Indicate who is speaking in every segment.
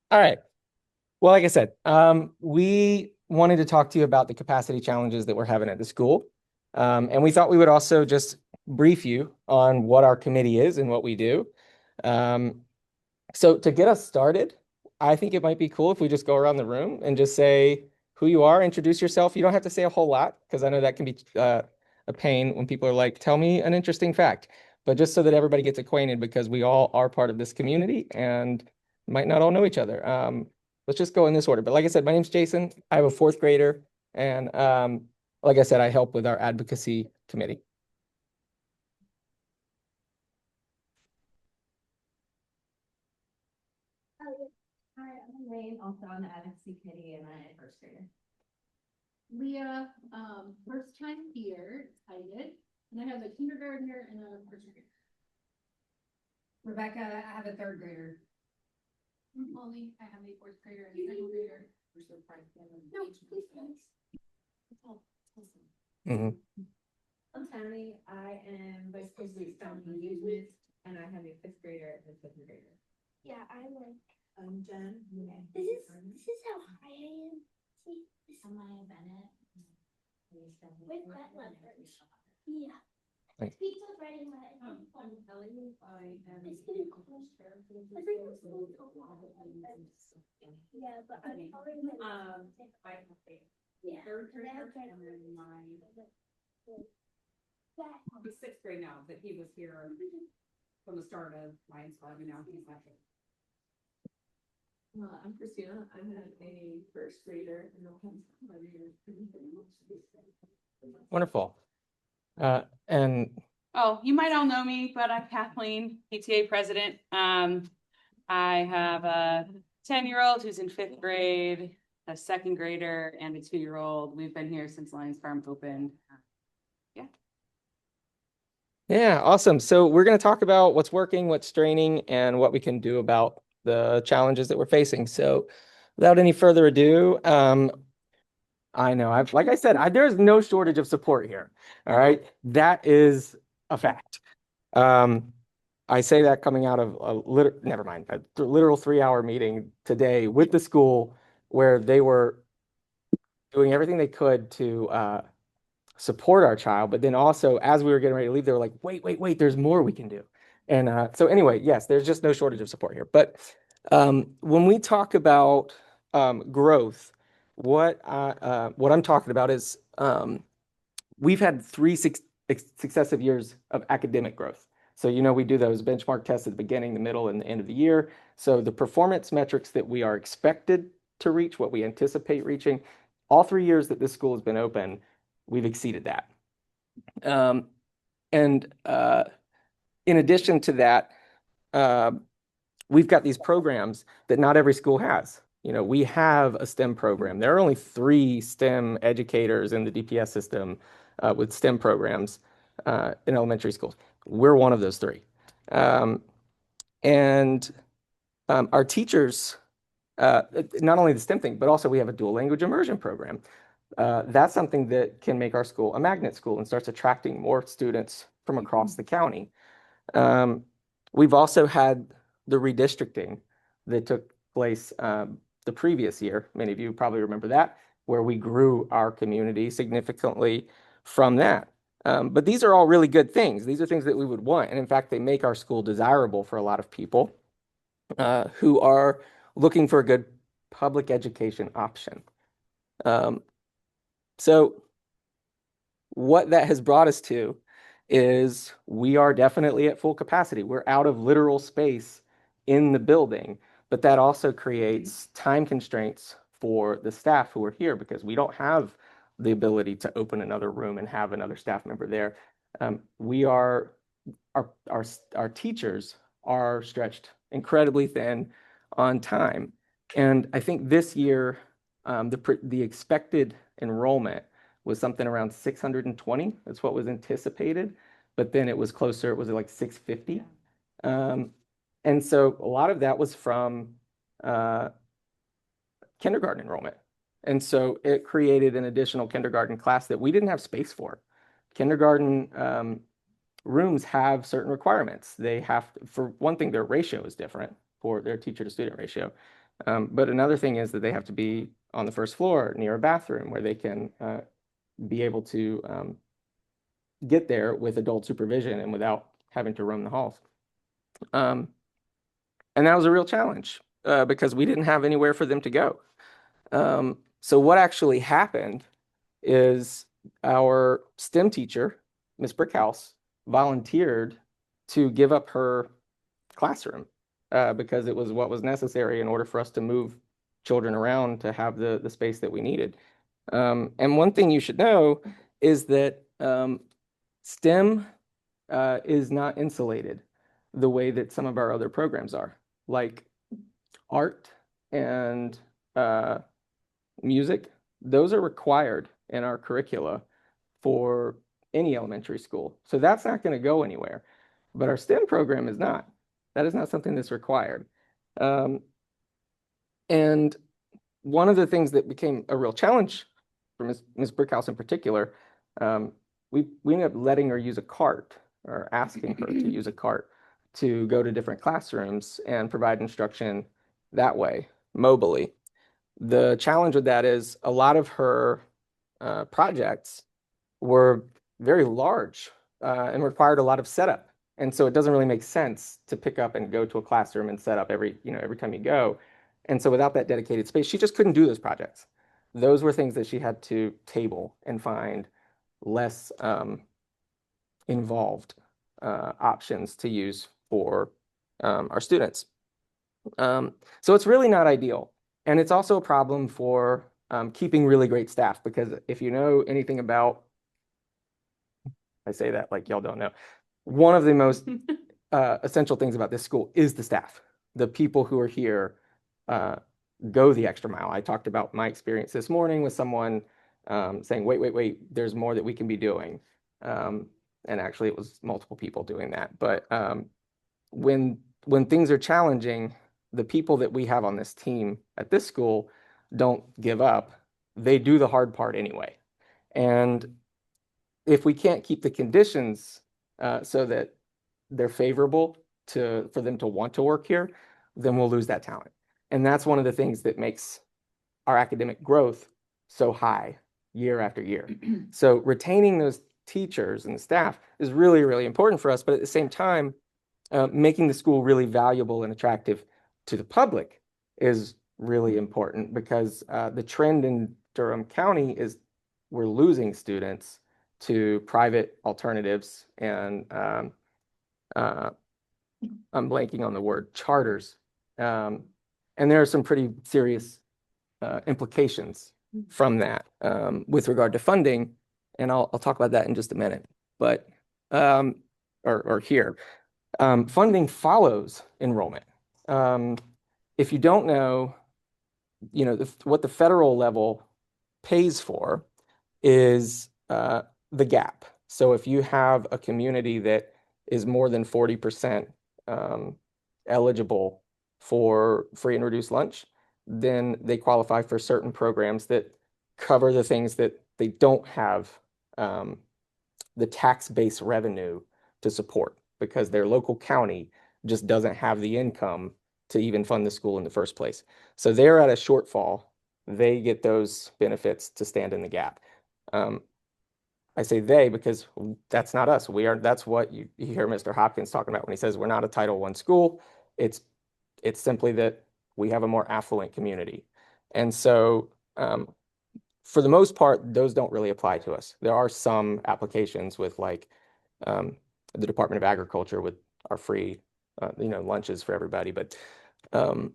Speaker 1: All right. Well, like I said, we wanted to talk to you about the capacity challenges that we're having at the school. And we thought we would also just brief you on what our committee is and what we do. Um, so to get us started, I think it might be cool if we just go around the room and just say who you are, introduce yourself. You don't have to say a whole lot because I know that can be a pain when people are like, tell me an interesting fact. But just so that everybody gets acquainted because we all are part of this community and might not all know each other. Let's just go in this order. But like I said, my name's Jason. I have a fourth grader. And like I said, I help with our advocacy committee.
Speaker 2: Hi, I'm Elaine, also on the advocacy committee, and I'm a first grader. Leah, first time here, excited, and I have a kindergartner and a first grader. Rebecca, I have a third grader. Molly, I have a fourth grader and a second grader. We're so proud of them. No,
Speaker 1: Mhm.
Speaker 2: I'm Tammy. I am vice president of student engagement, and I have a fifth grader and a second grader.
Speaker 3: Yeah,
Speaker 2: I'm Jen.
Speaker 3: this is how high I am. See, this
Speaker 2: I'm Maya Bennett.
Speaker 3: with wet letters. Yeah.
Speaker 1: Thanks.
Speaker 3: Speaks of writing that.
Speaker 2: I'm Ellie. I am
Speaker 3: It's getting close. I think it's a little yeah, but I'm probably
Speaker 2: I have a
Speaker 3: yeah.
Speaker 2: third grader and then he's sixth grade now, but he was here from the start of Lyons, and now he's not here. I'm Christina. I'm a first grader and
Speaker 1: Wonderful. And
Speaker 4: Oh, you might all know me, but I'm Kathleen, PTA president. I have a 10-year-old who's in fifth grade, a second grader, and a 2-year-old. We've been here since Lyons Farm opened.
Speaker 1: yeah, awesome. So we're going to talk about what's working, what's straining, and what we can do about the challenges that we're facing. So without any further ado, I know like I said, there's no shortage of support here. All right. That is a fact. I say that coming out of never mind, a literal 3-hour meeting today with the school where they were doing everything they could to support our child. But then also, as we were getting ready to leave, they were like, wait, there's more we can do. And so anyway, yes, there's just no shortage of support here. But when we talk about growth, what I'm talking about is we've had three successive years of academic growth. So, we do those benchmark tests at the beginning, the middle, and the end of the year. So the performance metrics that we are expected to reach, what we anticipate reaching, all 3 years that this school has been open, we've exceeded that. And in addition to that, we've got these programs that not every school has. We have a STEM program. There are only 3 STEM educators in the DPS system with STEM programs in elementary schools. We're one of those 3. And our teachers, not only the STEM thing, but also we have a dual language immersion program. That's something that can make our school a magnet school and starts attracting more students from across the county. We've also had the redistricting that took place the previous year. Many of you probably remember that, where we grew our community significantly from that. But these are all really good things. These are things that we would want. And in fact, they make our school desirable for a lot of people who are looking for a good public education option. So what that has brought us to is we are definitely at full capacity. We're out of literal space in the building, but that also creates time constraints for the staff who are here because we don't have the ability to open another room and have another staff member there. Our teachers are stretched incredibly thin on time. And I think this year, the expected enrollment was something around 620. That's what was anticipated. But then it was closer, it was like 650. And so a lot of that was from kindergarten enrollment. And so it created an additional kindergarten class that we didn't have space for. Kindergarten rooms have certain requirements. They have, for one thing, their ratio is different for their teacher to student ratio. But another thing is that they have to be on the first floor near a bathroom where they can be able to get there with adult supervision and without having to roam the halls. And that was a real challenge because we didn't have anywhere for them to go. So what actually happened is our STEM teacher, Miss Brickhouse, volunteered to give up her classroom because it was what was necessary in order for us to move children around to have the space that we needed. And one thing you should know is that STEM is not insulated the way that some of our other programs are, like art and music. Those are required in our curricula for any elementary school. So that's not going to go anywhere. But our STEM program is not. That is not something that's required. And one of the things that became a real challenge for Ms. Brickhouse in particular, we ended up letting her use a cart or asking her to use a cart to go to different classrooms and provide instruction that way, mobily. The challenge with that is a lot of her projects were very large and required a lot of setup. And so it doesn't really make sense to pick up and go to a classroom and set up every time you go. And so without that dedicated space, she just couldn't do those projects. Those were things that she had to table and find less involved options to use for our students. So it's really not ideal. And it's also a problem for keeping really great staff, because if you know anything about, I say that like y'all don't know, one of the most essential things about this school is the staff. The people who are here go the extra mile. I talked about my experience this morning with someone saying, wait, there's more that we can be doing. And actually it was multiple people doing that. But when things are challenging, the people that we have on this team at this school don't give up. They do the hard part anyway. And if we can't keep the conditions so that they're favorable for them to want to work here, then we'll lose that talent. And that's one of the things that makes our academic growth so high year after year. So retaining those teachers and the staff is really, really important for us. But at the same time, making the school really valuable and attractive to the public is really important, because the trend in Durham County is we're losing students to private alternatives and I'm blanking on the word, charters. And there are some pretty serious implications from that with regard to funding. And I'll talk about that in just a minute. But, or here, funding follows enrollment. If you don't know, what the federal level pays for is the gap. So if you have a community that is more than 40% eligible for free and reduced lunch, then they qualify for certain programs that cover the things that they don't have the tax-based revenue to support, because their local county just doesn't have the income to even fund the school in the first place. So they're at a shortfall. They get those benefits to stand in the gap. I say they because that's not us. That's what you hear Mr. Hopkins talking about when he says we're not a Title I school. It's simply that we have a more affluent community. And so for the most part, those don't really apply to us. There are some applications with like the Department of Agriculture with our free lunches for everybody. But for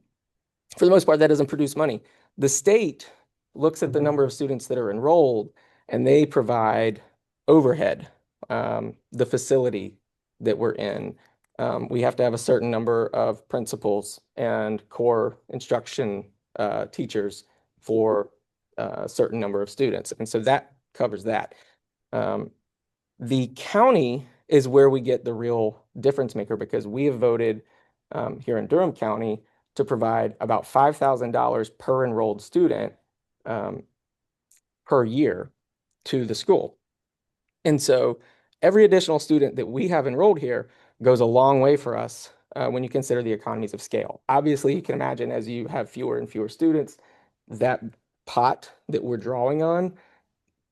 Speaker 1: the most part, that doesn't produce money. The state looks at the number of students that are enrolled, and they provide overhead, the facility that we're in. We have to have a certain number of principals and core instruction teachers for a certain number of students. And so that covers that. The county is where we get the real difference maker, because we have voted here in Durham County to provide about $5,000 per enrolled student per year to the school. And so every additional student that we have enrolled here goes a long way for us when you consider the economies of scale. Obviously, you can imagine as you have fewer and fewer students, that pot that we're drawing on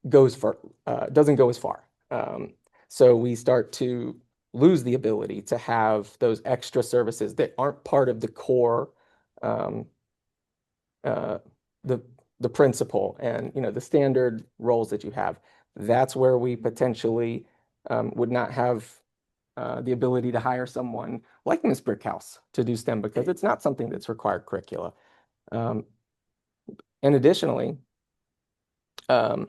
Speaker 1: doesn't go as far. So we start to lose the ability to have those extra services that aren't part of the core, um, uh, the principal and the standard roles that you have. That's where we potentially would not have the ability to hire someone like Ms. Brickhouse to do STEM because it's not something that's required curricula. Um, and additionally, um,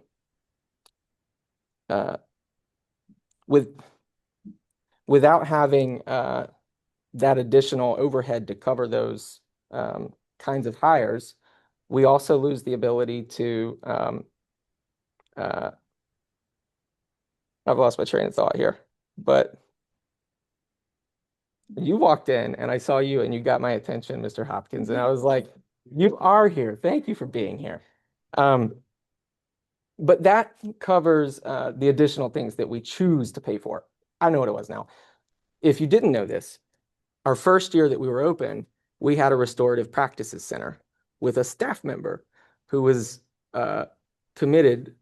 Speaker 1: uh, with without having that additional overhead to cover those kinds of hires, we also lose the ability to uh, I've lost my train of thought here, but you walked in and I saw you and you got my attention, Mr. Hopkins, and I was like, you are here. Thank you for being here. Um, but that covers the additional things that we choose to pay for. I know what it was now. If you didn't know this, our first year that we were open, we had a restorative practices center with a staff member who was committed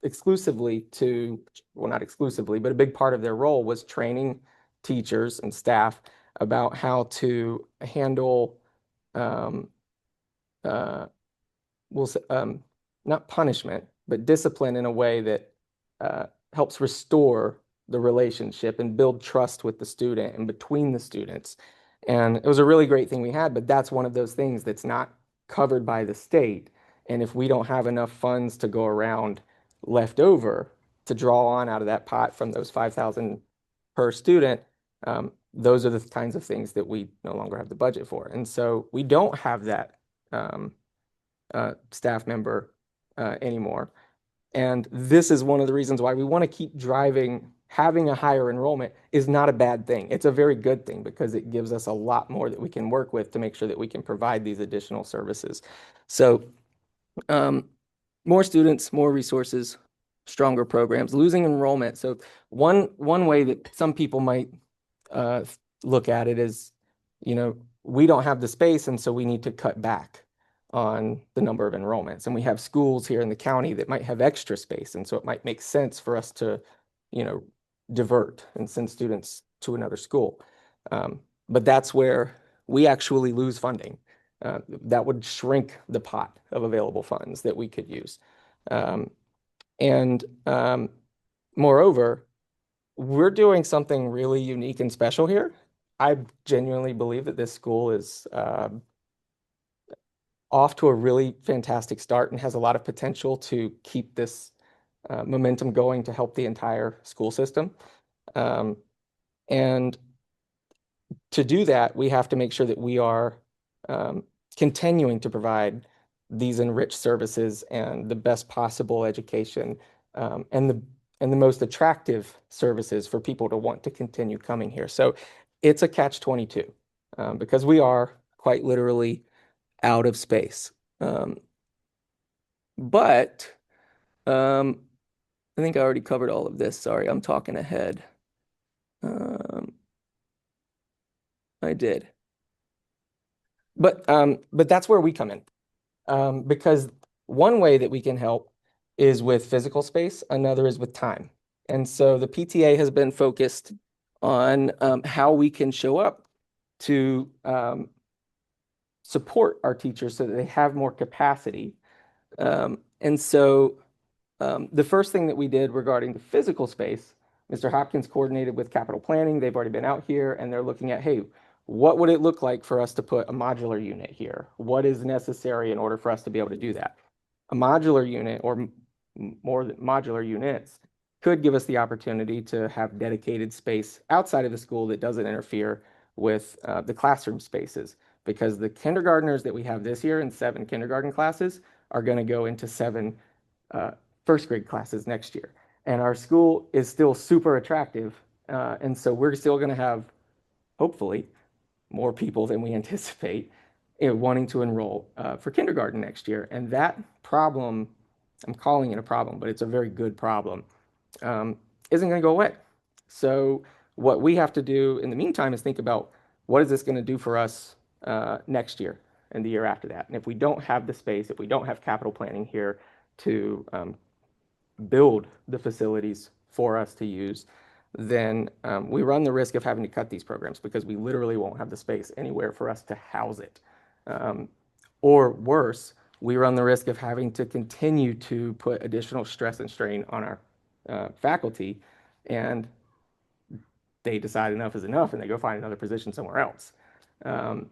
Speaker 1: exclusively to, well, not exclusively, but a big part of their role was training teachers and staff about how to handle, um, uh, we'll say, not punishment, but discipline in a way that helps restore the relationship and build trust with the student and between the students. And it was a really great thing we had, but that's one of those things that's not covered by the state. And if we don't have enough funds to go around left over to draw on out of that pot from those 5,000 per student, those are the kinds of things that we no longer have the budget for. And so we don't have that staff member anymore. And this is one of the reasons why we want to keep driving. Having a higher enrollment is not a bad thing. It's a very good thing because it gives us a lot more that we can work with to make sure that we can provide these additional services. So more students, more resources, stronger programs, losing enrollment. So one way that some people might look at it is, we don't have the space, and so we need to cut back on the number of enrollments. And we have schools here in the county that might have extra space, and so it might make sense for us to, divert and send students to another school. But that's where we actually lose funding. That would shrink the pot of available funds that we could use. And moreover, we're doing something really unique and special here. I genuinely believe that this school is off to a really fantastic start and has a lot of potential to keep this momentum going to help the entire school system. And to do that, we have to make sure that we are continuing to provide these enriched services and the best possible education and the most attractive services for people to want to continue coming here. So it's a catch-22 because we are quite literally out of space. But I think I already covered all of this. Sorry, I'm talking ahead. I did. But that's where we come in. Because one way that we can help is with physical space, another is with time. And so the PTA has been focused on how we can show up to support our teachers so that they have more capacity. And so the first thing that we did regarding the physical space, Mr. Hopkins coordinated with capital planning. They've already been out here and they're looking at, hey, what would it look like for us to put a modular unit here? What is necessary in order for us to be able to do that? A modular unit or more modular units could give us the opportunity to have dedicated space outside of the school that doesn't interfere with the classroom spaces, because the kindergartners that we have this year in 7 kindergarten classes are going to go into 7 first grade classes next year. And our school is still super attractive. And so we're still going to have, hopefully, more people than we anticipate wanting to enroll for kindergarten next year. And that problem, I'm calling it a problem, but it's a very good problem, isn't going to go away. So what we have to do in the meantime is think about what is this going to do for us next year and the year after that? And if we don't have the space, if we don't have capital planning here to build the facilities for us to use, then we run the risk of having to cut these programs because we literally won't have the space anywhere for us to house it. Or worse, we run the risk of having to continue to put additional stress and strain on our faculty, and they decide enough is enough and they go find another position somewhere else. That's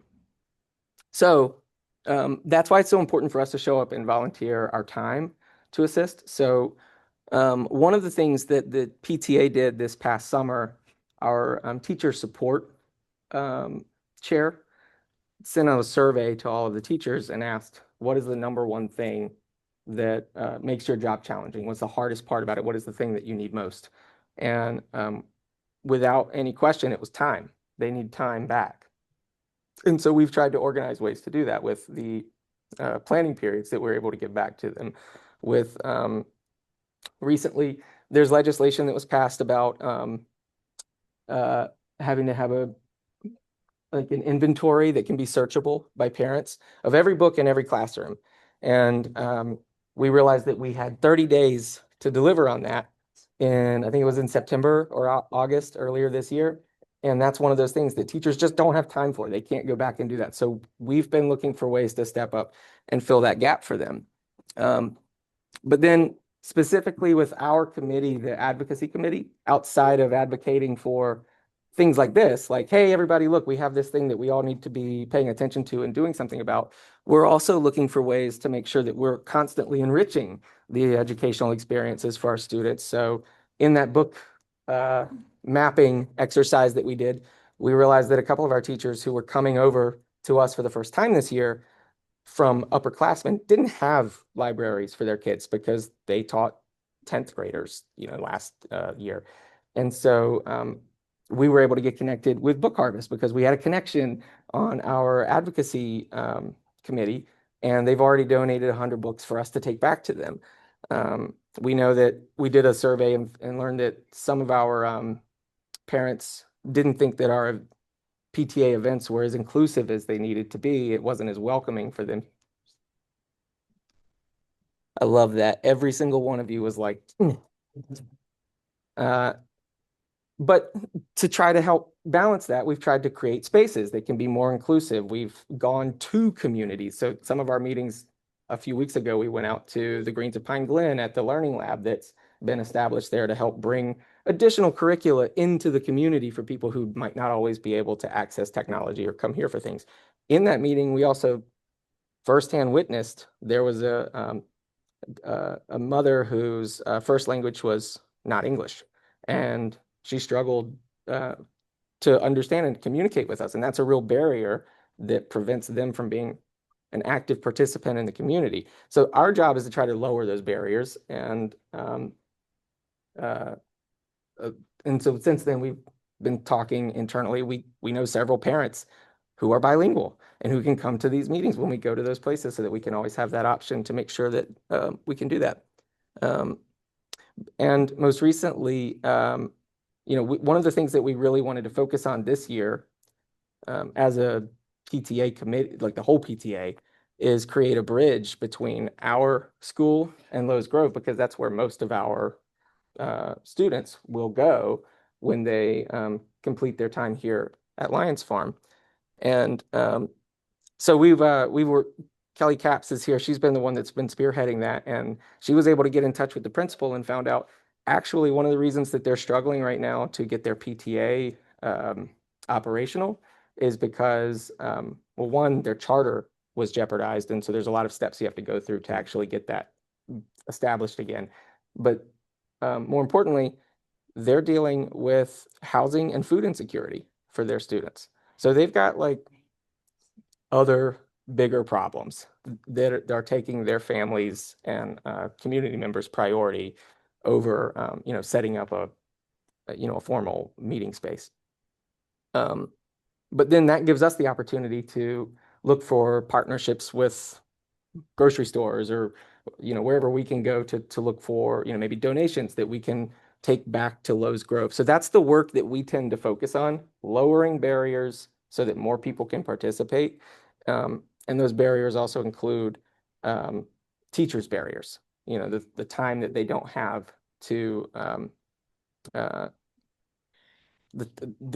Speaker 1: why it's so important for us to show up and volunteer our time to assist. So one of the things that the PTA did this past summer, our teacher support chair sent out a survey to all of the teachers and asked, what is the number one thing that makes your job challenging? What's the hardest part about it? What is the thing that you need most? And without any question, it was time. They need time back. And so we've tried to organize ways to do that with the planning periods that we're able to give back to them. With recently, there's legislation that was passed about having to have an inventory that can be searchable by parents of every book in every classroom. And we realized that we had 30 days to deliver on that. And I think it was in September or August earlier this year. And that's one of those things that teachers just don't have time for. They can't go back and do that. So we've been looking for ways to step up and fill that gap for them. But then specifically with our committee, the advocacy committee, outside of advocating for things like this, like, hey, everybody, look, we have this thing that we all need to be paying attention to and doing something about. We're also looking for ways to make sure that we're constantly enriching the educational experiences for our students. So in that book mapping exercise that we did, we realized that a couple of our teachers who were coming over to us for the first time this year from upperclassmen didn't have libraries for their kids because they taught 10th graders, last year. And so we were able to get connected with Book Harvest because we had a connection on our advocacy committee, and they've already donated 100 books for us to take back to them. We know that we did a survey and learned that some of our parents didn't think that our PTA events were as inclusive as they needed to be. It wasn't as welcoming for them. I love that. Every single one of you was like, but to try to help balance that, we've tried to create spaces that can be more inclusive. We've gone to communities. So some of our meetings a few weeks ago, we went out to the Greens of Pine Glen at the Learning Lab that's been established there to help bring additional curricula into the community for people who might not always be able to access technology or come here for things. In that meeting, we also firsthand witnessed there was a mother whose first language was not English, and she struggled to understand and communicate with us. And that's a real barrier that prevents them from being an active participant in the community. So our job is to try to lower those barriers. And so since then, we've been talking internally. We know several parents who are bilingual and who can come to these meetings when we go to those places so that we can always have that option to make sure that we can do that. And most recently, one of the things that we really wanted to focus on this year as a PTA committee, like the whole PTA, is create a bridge between our school and Lowe's Grove, because that's where most of our students will go when they complete their time here at Lyons Farm. And so we were, Kelly Capps is here. She's been the one that's been spearheading that. And she was able to get in touch with the principal and found out actually one of the reasons that they're struggling right now to get their PTA operational is because, well, one, their charter was jeopardized. And so there's a lot of steps you have to go through to actually get that established again. But more importantly, they're dealing with housing and food insecurity for their students. So they've got like other bigger problems that are taking their families and community members' priority over, setting up a formal meeting space. But then that gives us the opportunity to look for partnerships with grocery stores or, wherever we can go to look for, maybe donations that we can take back to Lowe's Grove. So that's the work that we tend to focus on: lowering barriers so that more people can participate. And those barriers also include teachers' barriers, the time that they don't have to that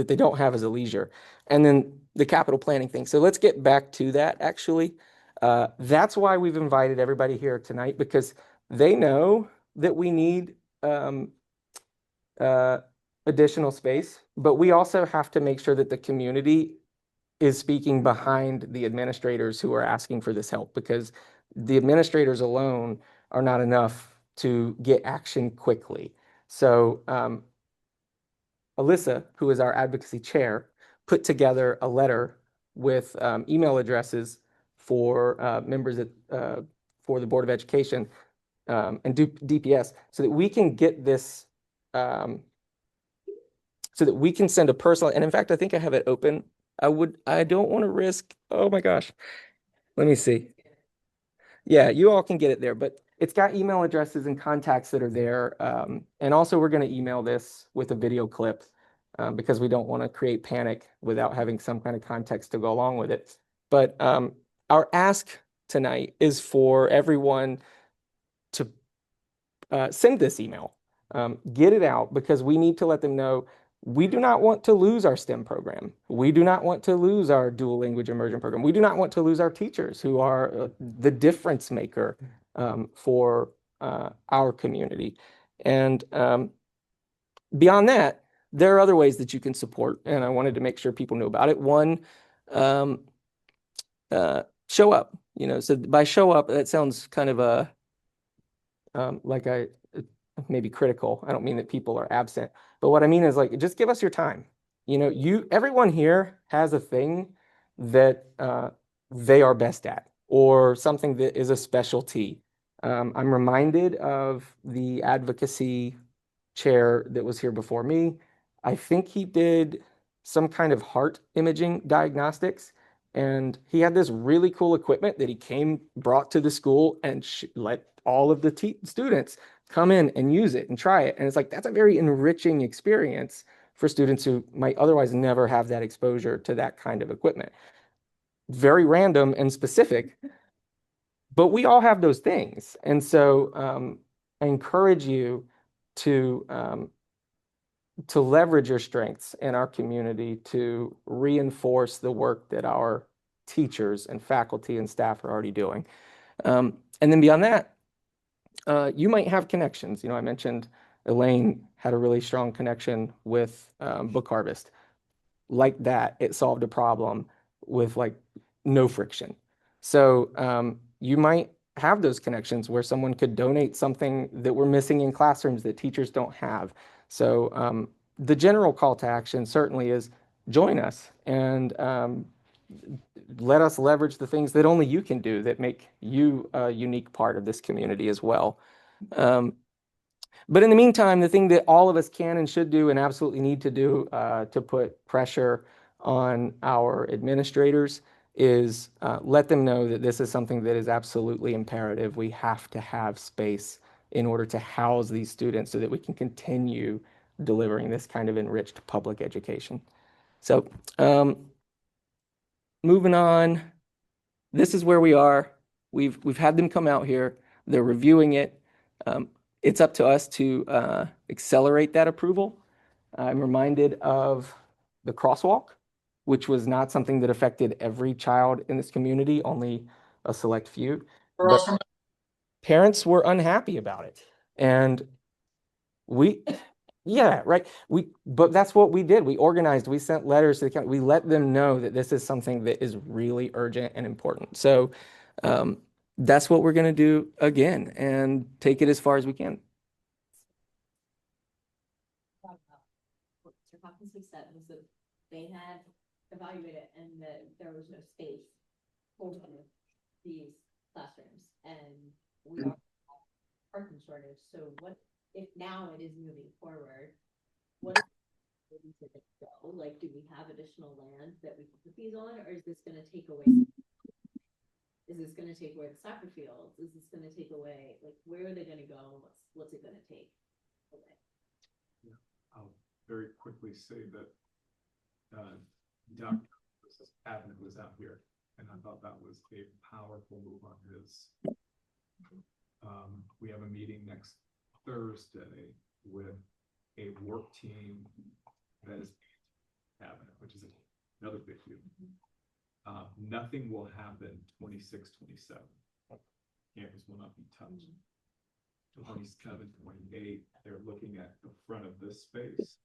Speaker 1: they don't have as a leisure. And then the capital planning thing. So let's get back to that actually. That's why we've invited everybody here tonight, because they know that we need additional space, but we also have to make sure that the community is speaking behind the administrators who are asking for this help, because the administrators alone are not enough to get action quickly. So Alyssa, who is our advocacy chair, put together a letter with email addresses for members for the Board of Education and DPS, so that we can get this, so that we can send a personal, and in fact, I think I have it open. I don't want to risk, oh my gosh, let me see. Yeah, you all can get it there, but it's got email addresses and contacts that are there. And also we're going to email this with a video clip because we don't want to create panic without having some kind of context to go along with it. But our ask tonight is for everyone to send this email, get it out, because we need to let them know we do not want to lose our STEM program. We do not want to lose our dual language immersion program. We do not want to lose our teachers who are the difference maker for our community. And beyond that, there are other ways that you can support, and I wanted to make sure people knew about it. One, show up. So by show up, that sounds kind of like maybe critical. I don't mean that people are absent, but what I mean is, like, just give us your time. Everyone here has a thing that they are best at, or something that is a specialty. I'm reminded of the advocacy chair that was here before me. I think he did some kind of heart imaging diagnostics, and he had this really cool equipment that he brought to the school and let all of the students come in and use it and try it. And it's like, that's a very enriching experience for students who might otherwise never have that exposure to that kind of equipment. Very random and specific, but we all have those things. And so I encourage you to leverage your strengths in our community to reinforce the work that our teachers and faculty and staff are already doing. And then beyond that, you might have connections. I mentioned Elaine had a really strong connection with Book Harvest. Like that, it solved a problem with like no friction. So you might have those connections where someone could donate something that we're missing in classrooms that teachers don't have. So the general call to action certainly is join us and let us leverage the things that only you can do that make you a unique part of this community as well. But in the meantime, the thing that all of us can and should do and absolutely need to do to put pressure on our administrators is let them know that this is something that is absolutely imperative. We have to have space in order to house these students so that we can continue delivering this kind of enriched public education. So moving on, this is where we are. We've had them come out here. They're reviewing it. It's up to us to accelerate that approval. I'm reminded of the crosswalk, which was not something that affected every child in this community, only a select few. But parents were unhappy about it. And yeah, right. But that's what we did. We organized, we sent letters to the county. We let them know that this is something that is really urgent and important. So that's what we're going to do again and take it as far as we can.
Speaker 2: What Mr. Hopkins said was that they had evaluated and that there was no space for these classrooms, and we are parking shortage. So what if now it is moving forward? What is it go? Like, do we have additional land that we can put these on, or is this going to take away? Is this going to take away the soccer fields? Is this going to take away, like, where are they going to go? What's it going to take away?
Speaker 5: Yeah, I'll very quickly say that Dr. Services cabinet was out here, and I thought that was a powerful move on his. We have a meeting next Thursday with a work team that is cabinet, which is another big deal. Nothing will happen 26, 27. Campus will not be touched. 27, 28, they're looking at the front of this space.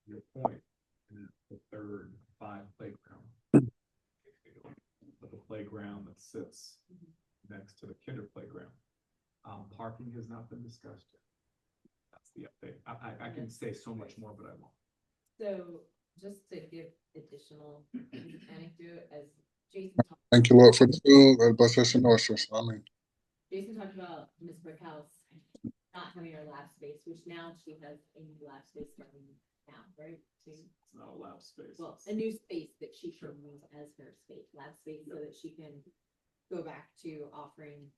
Speaker 5: Your point, and the third 5 playground. But the playground that sits next to the kinder playground. Parking has not been discussed yet. That's the update. I can say so much more, but I won't.
Speaker 6: So just to give additional anecdote, as
Speaker 7: Thank you, Lord, for the food and bless us and nourish us. Amen.
Speaker 6: Jason talked about Ms. Brickhouse not having her lab space, which now she has a new lab space starting now, right?
Speaker 5: It's not a lab space.
Speaker 6: Well, a new space that she can use as her space, lab space, so that she can go back to offering,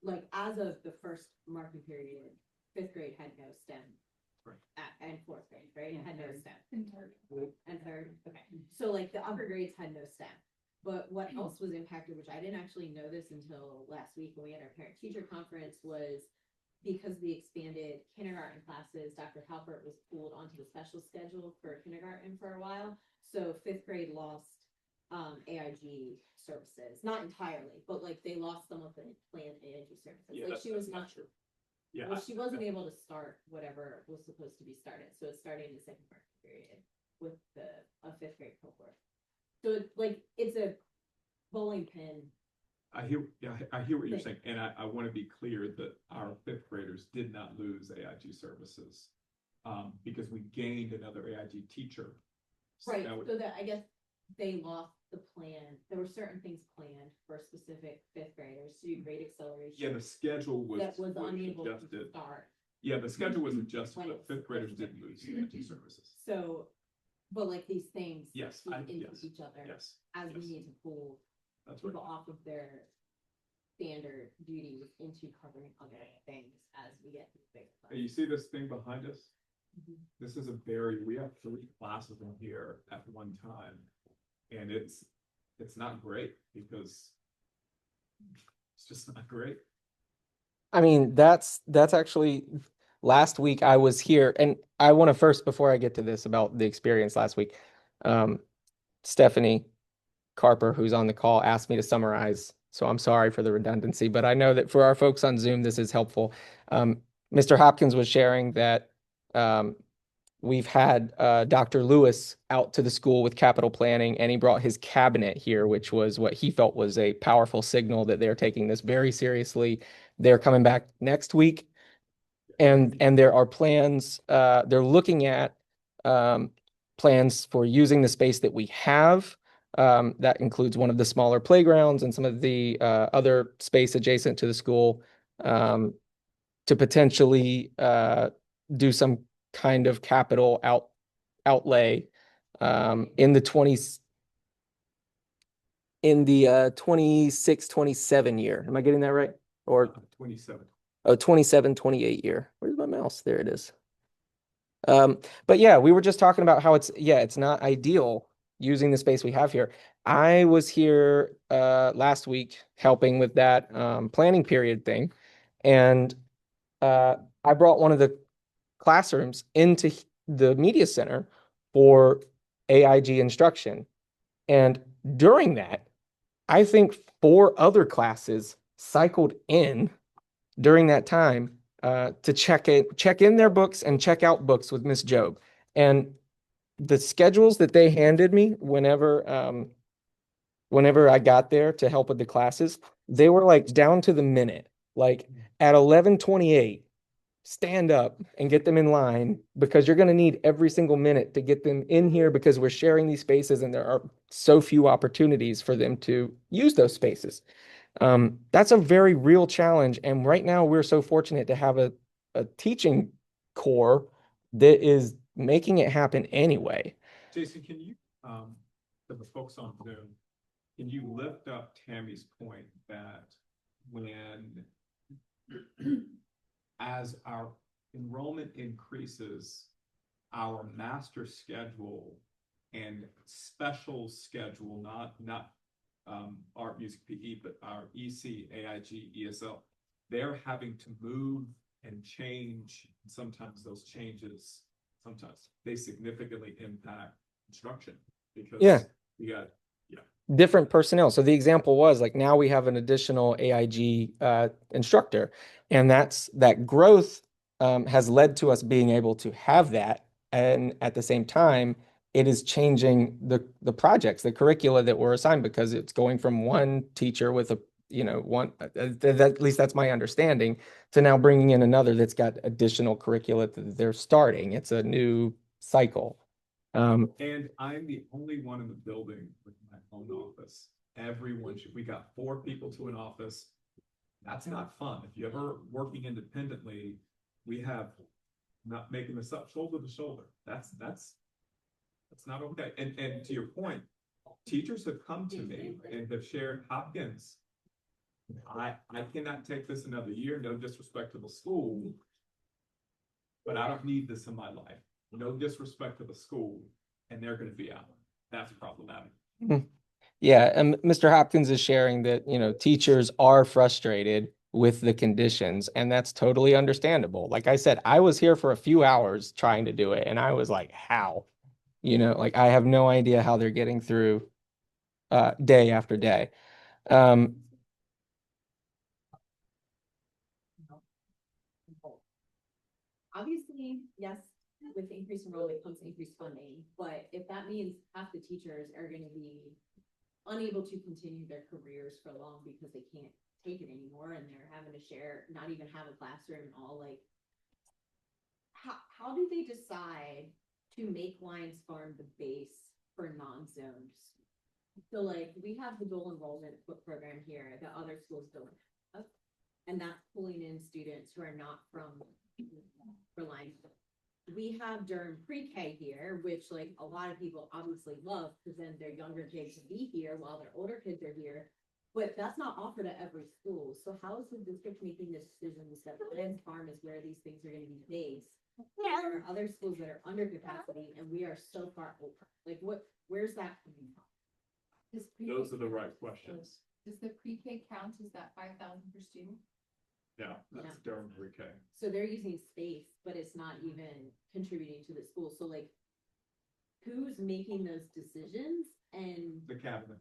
Speaker 6: like, as of the first marking period, 5th grade had no STEM.
Speaker 5: Right.
Speaker 6: And 4th grade, right? It had no STEM.
Speaker 2: And third.
Speaker 6: And 3rd, okay. So like the upper grades had no STEM. But what else was impacted, which I didn't actually know this until last week when we had our parent teacher conference, was because the expanded kindergarten classes, Dr. Halpert was pulled onto the special schedule for kindergarten for a while. So 5th grade lost AIG services, not entirely, but like they lost some of the planned AIG services.
Speaker 5: Yeah,
Speaker 6: like she was not
Speaker 5: true. Yeah.
Speaker 6: well, she wasn't able to start whatever was supposed to be started. So it's starting the second marking period with a 5th grade cohort. So it's a bowling pin.
Speaker 5: I hear what you're saying, and I want to be clear that our 5th graders did not lose AIG services because we gained another AIG teacher.
Speaker 6: Right. So that I guess they lost the plan. There were certain things planned for specific 5th graders to do grade acceleration.
Speaker 5: Yeah, the schedule was
Speaker 6: unable
Speaker 5: adjusted.
Speaker 6: to start.
Speaker 5: Yeah, the schedule was adjusted,
Speaker 6: When
Speaker 5: but
Speaker 6: it's
Speaker 5: 5th graders didn't lose AIG services.
Speaker 6: So, but like these things
Speaker 5: Yes,
Speaker 6: feed into
Speaker 5: yes,
Speaker 6: each other
Speaker 5: yes,
Speaker 6: as we
Speaker 5: yes.
Speaker 6: need to pull
Speaker 5: That's right.
Speaker 6: people off of their standard duties into covering other things as we get to the bigger
Speaker 5: Hey, you see this thing behind us?
Speaker 6: Mhm.
Speaker 5: This is we have 3 classes in here at one time. And it's not great because it's just not great.
Speaker 1: I mean, that's actually last week I was here, and I want to first, before I get to this about the experience last week, Stephanie Carper, who's on the call, asked me to summarize. So I'm sorry for the redundancy, but I know that for our folks on Zoom, this is helpful. Mr. Hopkins was sharing that we've had Dr. Lewis out to the school with capital planning, and he brought his cabinet here, which was what he felt was a powerful signal that they're taking this very seriously. They're coming back next week, and there are plans. They're looking at plans for using the space that we have. That includes one of the smaller playgrounds and some of the other space adjacent to the school to potentially do some kind of capital outlay in the 26, 27 year. Am I getting that right? Or
Speaker 5: 27.
Speaker 1: 27, 28 year. Where's my mouse? There it is. But yeah, we were just talking about how it's not ideal using the space we have here. I was here last week helping with that planning period thing, and I brought one of the classrooms into the media center for AIG instruction. And during that, I think 4 other classes cycled in during that time to check in their books and check out books with Miss Job. And the schedules that they handed me whenever I got there to help with the classes, they were like down to the minute. Like at 11:28, stand up and get them in line because you're going to need every single minute to get them in here because we're sharing these spaces and there are so few opportunities for them to use those spaces. That's a very real challenge. And right now we're so fortunate to have a teaching core that is making it happen anyway.
Speaker 5: Jason, can you, for the folks on Zoom, can you lift up Tammy's point that when as our enrollment increases, our master schedule and special schedule, not art, music, PE, but our EC, AIG, ESL, they're having to move and change. Sometimes those changes, sometimes they significantly impact instruction because
Speaker 1: Yeah.
Speaker 5: we got,
Speaker 1: different personnel. So the example was like now we have an additional AIG instructor, and that growth has led to us being able to have that. And at the same time, it is changing the projects, the curricula that were assigned because it's going from one teacher with a one at least that's my understanding to now bringing in another that's got additional curricula that they're starting. It's a new cycle.
Speaker 5: and I'm the only one in the building with my own office. Everyone we got 4 people to an office. That's not fun. If you ever working independently, we have not making this up shoulder to shoulder. That's not okay. And to your point, teachers have come to me and have shared, Hopkins, I cannot take this another year. No disrespect to the school, but I don't need this in my life. No disrespect to the school, and they're going to be out. That's problematic.
Speaker 1: Yeah, and Mr. Hopkins is sharing that, teachers are frustrated with the conditions, and that's totally understandable. Like I said, I was here for a few hours trying to do it, and I was like, how? Like I have no idea how they're getting through day after day.
Speaker 6: Obviously, yes, with increased enrollment comes increased funding, but if that means half the teachers are gonna be unable to continue their careers for long because they can't take it anymore and they're having to share, not even have a classroom and all, like, how do they decide to make Lyons Farm the base for non-zones? So like, we have the dual enrollment program here that other schools don't have, and that's pulling in students who are not from Lyons. We have Durham pre-K here, which like a lot of people obviously love because then their younger kids can be here while their older kids are here. But that's not offered at every school. So how is the district making the decisions that Lyons Farm is where these things are going to be based? There are other schools that are under capacity and we are so far over. Like where's that coming from?
Speaker 5: Those are the right questions.
Speaker 2: Does the pre-K count as that 5,000 per student?
Speaker 5: Yeah, that's Durham pre-K.
Speaker 6: So they're using space, but it's not even contributing to the school. So like, who's making those decisions and
Speaker 5: The cabinet.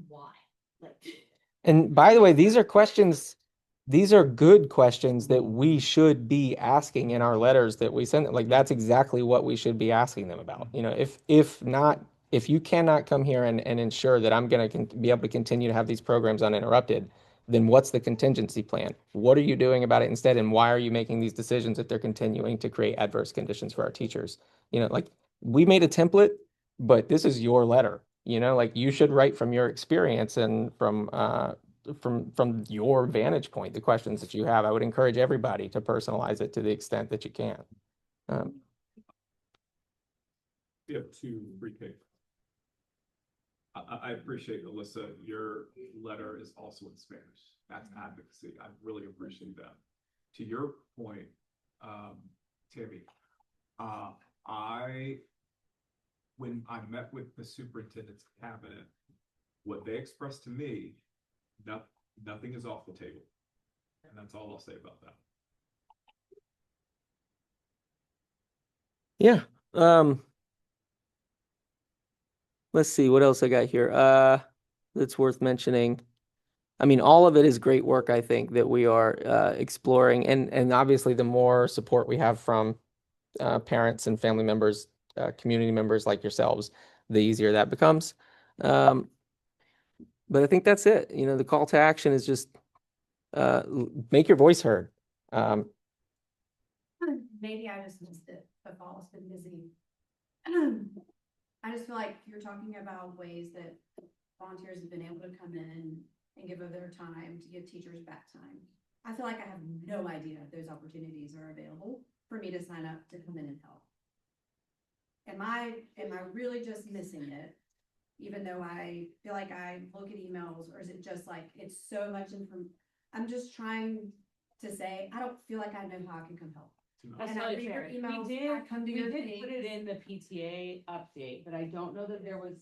Speaker 6: why? Like,
Speaker 1: And by the way, these are good questions that we should be asking in our letters that we send. Like that's exactly what we should be asking them about. If you cannot come here and ensure that I'm going to be able to continue to have these programs uninterrupted, then what's the contingency plan? What are you doing about it instead? And why are you making these decisions if they're continuing to create adverse conditions for our teachers? Like we made a template, but this is your letter. Like you should write from your experience and from your vantage point, the questions that you have. I would encourage everybody to personalize it to the extent that you can.
Speaker 5: We have 2 pre-K. I appreciate, Alyssa, your letter is also in Spanish. That's advocacy. I really appreciate that. To your point, Tammy, when I met with the superintendent's cabinet, what they expressed to me, nothing is off the table. And that's all I'll say about that.
Speaker 1: Yeah. Let's see what else I got here. That's worth mentioning. I mean, all of it is great work, I think, that we are exploring. And obviously, the more support we have from parents and family members, community members like yourselves, the easier that becomes. But I think that's it. The call to action is just make your voice heard.
Speaker 8: Maybe I just missed it. Football's been busy. I just feel like you're talking about ways that volunteers have been able to come in and give of their time to give teachers back time. I feel like I have no idea if those opportunities are available for me to sign up to come in and help. Am I really just missing it? Even though I feel like I look at emails, or is it just like it's so much information? I'm just trying to say I don't feel like I know how I can come help.
Speaker 4: That's
Speaker 8: And I
Speaker 4: totally
Speaker 8: read your
Speaker 4: fair.
Speaker 8: emails,
Speaker 4: We
Speaker 8: I
Speaker 4: did,
Speaker 8: come to
Speaker 4: we
Speaker 8: your
Speaker 4: did put it
Speaker 8: things.
Speaker 4: in the PTA update, but I don't know that there was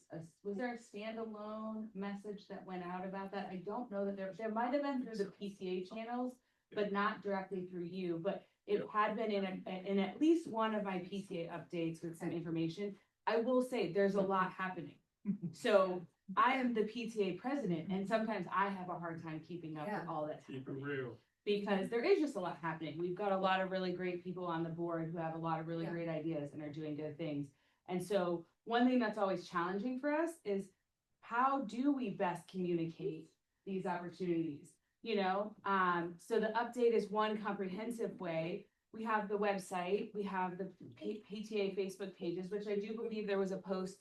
Speaker 4: there a standalone message that went out about that? I don't know that there might have been through the PTA channels, but not directly through you, but it had been in at least one of my PTA updates with some information. I will say, there's a lot happening. So I am the PTA president, and sometimes I have a hard time keeping up with all that's happening.
Speaker 5: real.
Speaker 4: Because there is just a lot happening. We've got a lot of really great people on the board who have a lot of really
Speaker 8: Yeah.
Speaker 4: great ideas and are doing good things. And so one thing that's always challenging for us is how do we best communicate these opportunities? You know, so the update is one comprehensive way. We have the website, we have the PTA Facebook pages, which I do believe there was a post.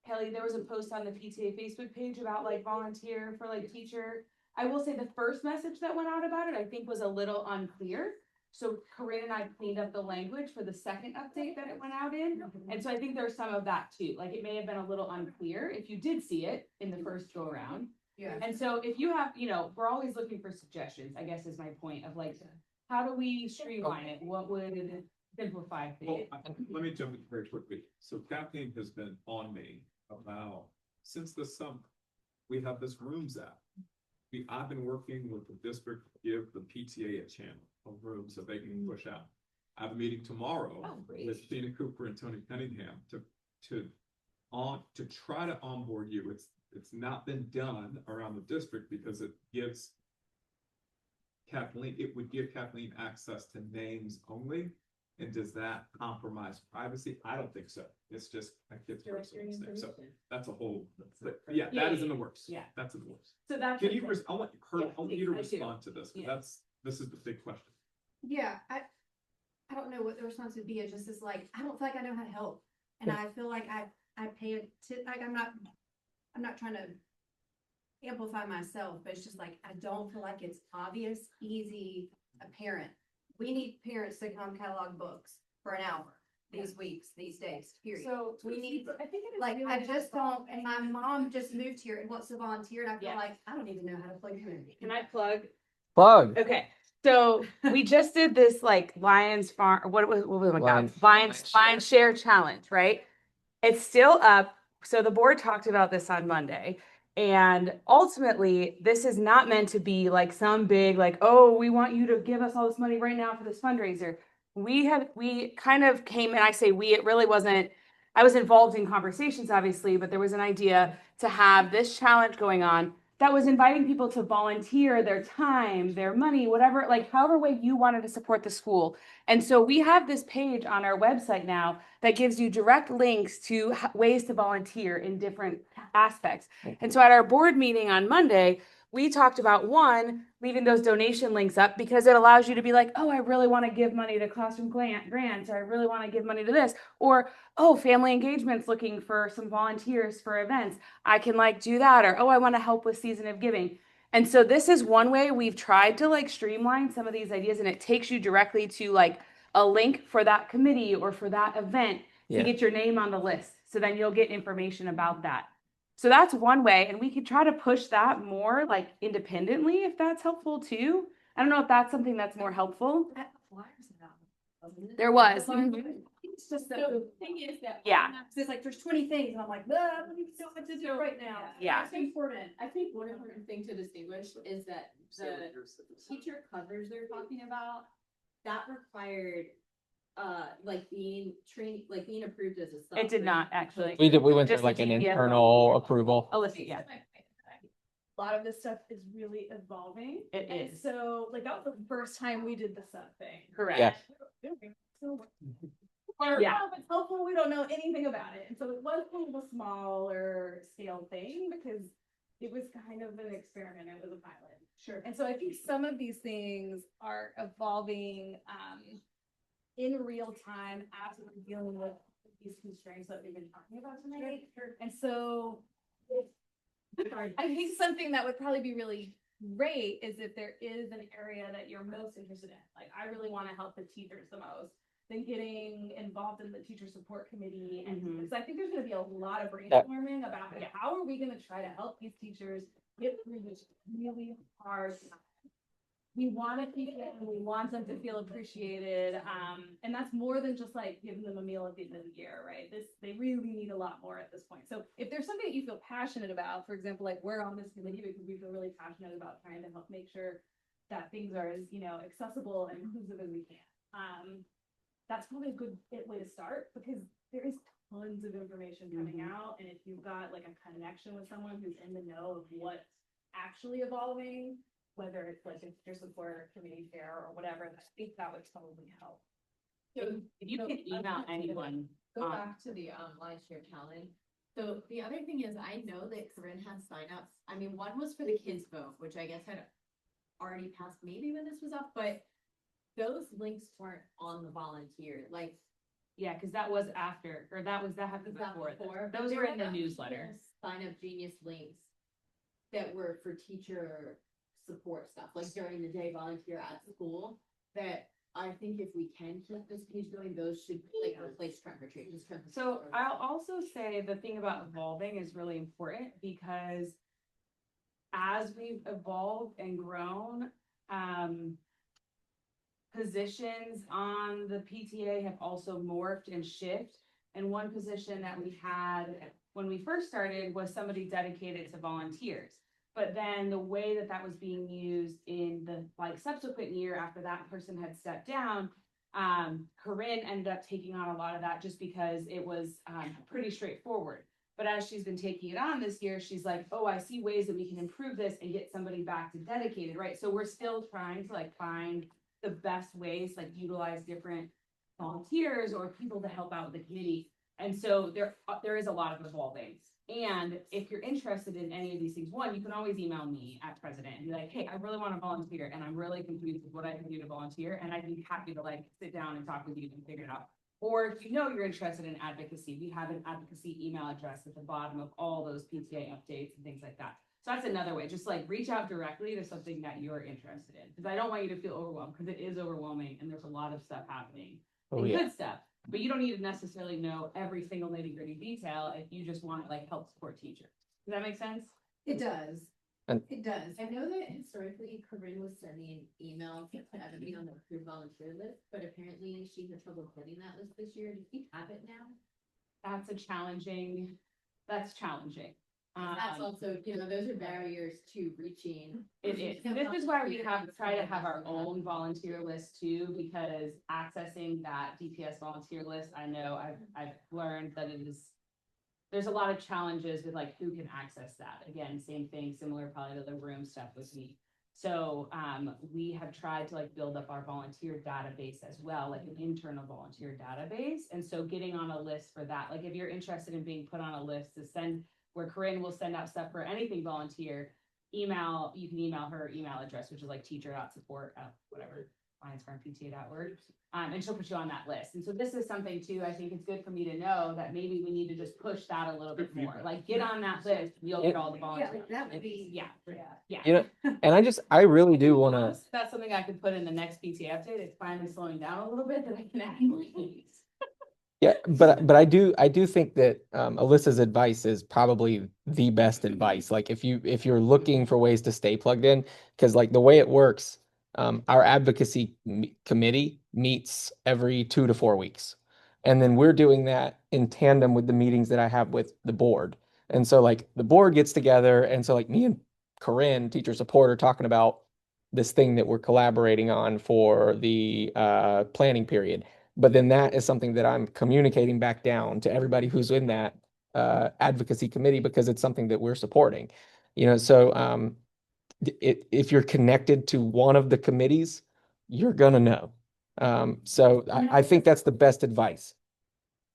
Speaker 4: Kelly, there was a post on the PTA Facebook page about like volunteer for like teacher. I will say the first message that went out about it, I think was a little unclear. So Corinne and I cleaned up the language for the second update that it went out in. And so I think there's some of that too. Like it may have been a little unclear if you did see it in the first go around.
Speaker 8: Yeah.
Speaker 4: And so if you have, you know, we're always looking for suggestions, I guess is my point of like, how do we streamline it? What would simplify
Speaker 5: Well,
Speaker 4: things?
Speaker 5: let me jump in very quickly. So Kathleen has been on me about, since the summer, we have this Rooms app. I've been working with the district to give the PTA a channel, a room so they can push out. I have a meeting tomorrow
Speaker 4: Oh, great.
Speaker 5: with Tina Cooper and Tony Cunningham to try to onboard you. It's not been done around the district because it would give Kathleen access to names only. And does that compromise privacy? I don't think so. It's just a kid's personal thing. So that's a whole, but yeah, that is in the works.
Speaker 4: Yeah.
Speaker 5: That's in the works.
Speaker 4: So that's.
Speaker 5: Can
Speaker 4: the
Speaker 5: you,
Speaker 4: thing.
Speaker 5: I want her,
Speaker 4: Yeah,
Speaker 5: I want you to
Speaker 4: I do.
Speaker 5: respond to this,
Speaker 4: Yeah.
Speaker 5: because this is the big question.
Speaker 8: Yeah, I don't know what the response would be. It just is like, I don't feel like I know how to help. And I feel like I pay it to, like, I'm not trying to amplify myself, but it's just like, I don't feel like it's obvious, easy, apparent. We need parents to come catalog books for an hour, these weeks, these days, period.
Speaker 4: So
Speaker 8: we need,
Speaker 4: I think it is
Speaker 8: like,
Speaker 4: really
Speaker 8: I just
Speaker 4: helpful.
Speaker 8: don't, and my mom just moved here and wants to volunteer, and I feel
Speaker 4: Yeah.
Speaker 8: like, I don't even know how to play community.
Speaker 4: Can I plug?
Speaker 1: Plug.
Speaker 4: Okay, so we just did this like Lyons farm, what was it called? Lions Share Challenge, right? It's still up. So the board talked about this on Monday. And ultimately, this is not meant to be like some big, like, oh, we want you to give us all this money right now for this fundraiser. We kind of came, and I say we, it really wasn't, I was involved in conversations, obviously, but there was an idea to have this challenge going on that was inviting people to volunteer their time, their money, whatever, like however way you wanted to support the school. And so we have this page on our website now that gives you direct links to ways to volunteer in different aspects. And so at our board meeting on Monday, we talked about one, leaving those donation links up because it allows you to be like, oh, I really want to give money to classroom grants, or I really want to give money to this, or, oh, family engagement's looking for some volunteers for events. I can like do that, or, oh, I want to help with season of giving. And so this is one way we've tried to like streamline some of these ideas, and it takes you directly to like a link for that committee or for that event to get your name on the list. So then you'll get information about that. So that's one way, and we could try to push that more like independently if that's helpful too. I don't know if that's something that's more helpful. There was.
Speaker 8: It's just that the thing is that.
Speaker 4: Yeah.
Speaker 8: It's like, there's 20 things, and I'm like, I don't even know what to do right now.
Speaker 4: Yeah.
Speaker 8: It's important.
Speaker 6: I think one important thing to distinguish is that the teacher covers they're talking about, that required, like being trained, like being approved as a sub.
Speaker 4: It did not actually.
Speaker 1: We went through
Speaker 4: Just
Speaker 1: like
Speaker 4: the
Speaker 1: an
Speaker 4: GPS.
Speaker 1: internal approval.
Speaker 4: Alyssa, yeah.
Speaker 9: A lot of this stuff is really evolving.
Speaker 4: It
Speaker 9: And
Speaker 4: is.
Speaker 9: so, like, that was the first time we did the sub thing.
Speaker 4: Correct.
Speaker 1: Yeah.
Speaker 9: So,
Speaker 4: Yeah.
Speaker 9: if it's helpful, we don't know anything about it. And so it was kind of a smaller scale thing because it was kind of an experiment. It was a pilot.
Speaker 8: Sure.
Speaker 9: And so I think some of these things are evolving in real time as we're dealing with these constraints that we've been talking about tonight. And so I think something that would probably be really great is if there is an area that you're most interested in. Like, I really want to help the teachers the most. Then getting involved in the teacher support committee. And
Speaker 4: Mhm.
Speaker 9: so I think there's going to be a lot of brainstorming about how are we going to try to help these teachers get through this really hard time. we want to keep it and we want them to feel appreciated. And that's more than just like giving them a meal at the end of the year, right? They really need a lot more at this point. So if there's something that you feel passionate about, for example, like we're on this committee because we feel really passionate about trying to help make sure that things are as, accessible and inclusive as we can. That's probably a good way to start because there is tons of information coming out. And if you've got like a connection with someone who's in the know of what's actually evolving, whether it's like a teacher support committee chair or whatever, I think that would probably help.
Speaker 4: If you can email anyone,
Speaker 6: Go back to the Lyons share talent. So the other thing is, I know that Corinne has signups. I mean, one was for the kids vote, which I guess had already passed maybe when this was up, but those links weren't on the volunteer, like.
Speaker 4: yeah, because that was after, or that happened before. Those were in the newsletter.
Speaker 6: Sign up Genius links that were for teacher support stuff, like during the day volunteer at school, that I think if we can keep this page going, those should like replace trunk or treat.
Speaker 4: So I'll also say the thing about evolving is really important because as we've evolved and grown, positions on the PTA have also morphed and shifted. And one position that we had when we first started was somebody dedicated to volunteers. But then the way that was being used in the subsequent year after that person had stepped down, Corinne ended up taking on a lot of that just because it was pretty straightforward. But as she's been taking it on this year, she's like, oh, I see ways that we can improve this and get somebody back to dedicated, right? So we're still trying to find the best ways, utilize different volunteers or people to help out with the committee. And so there is a lot of evolving. And if you're interested in any of these things, one, you can always email me at president and be like, hey, I really want to volunteer and I'm really confused with what I can do to volunteer. And I'd be happy to sit down and talk with you and figure it out. Or if you're interested in advocacy, we have an advocacy email address at the bottom of all those PTA updates and things like that. So that's another way, just reach out directly to something that you're interested in. Because I don't want you to feel overwhelmed because it is overwhelming and there's a lot of stuff happening. Good stuff. But you don't need to necessarily know every single nitty-gritty detail if you just want to help support teachers. Does that make sense?
Speaker 8: It does.
Speaker 1: And-
Speaker 8: It does.
Speaker 6: I know that historically Corinne was sending emails to everybody on the approved volunteer list, but apparently she had trouble getting that list this year. Does she have it now?
Speaker 4: That's challenging.
Speaker 6: That's also, those are barriers to reaching.
Speaker 4: It is. This is why we try to have our own volunteer list too, because accessing that DPS volunteer list, I know I've learned that there's a lot of challenges with who can access that. Again, same thing, similar probably to the room stuff with me. So we have tried to build up our volunteer database as well, an internal volunteer database. And so getting on a list for that, if you're interested in being put on a list to send, where Corinne will send out stuff for anything volunteer, you can email her email address, which is teacher.support, whatever, lionsfarmpta.org. And she'll put you on that list. And so this is something too, I think it's good for me to know that maybe we need to just push that a little bit more. Get on that list, you'll get all the volunteers.
Speaker 8: That would be.
Speaker 4: Yeah.
Speaker 1: And I really do want to.
Speaker 4: That's something I could put in the next PTA update. It's finally slowing down a little bit that I can add more things.
Speaker 1: Yeah, but I do think that Alyssa's advice is probably the best advice. If you're looking for ways to stay plugged in, because the way it works, our advocacy committee meets every 2 to 4 weeks, and then we're doing that in tandem with the meetings that I have with the board. And so the board gets together, and so me and Corinne, teacher support, are talking about this thing that we're collaborating on for the planning period. But then that is something that I'm communicating back down to everybody who's in that advocacy committee because it's something that we're supporting. So if you're connected to one of the committees, you're gonna know. So I think that's the best advice.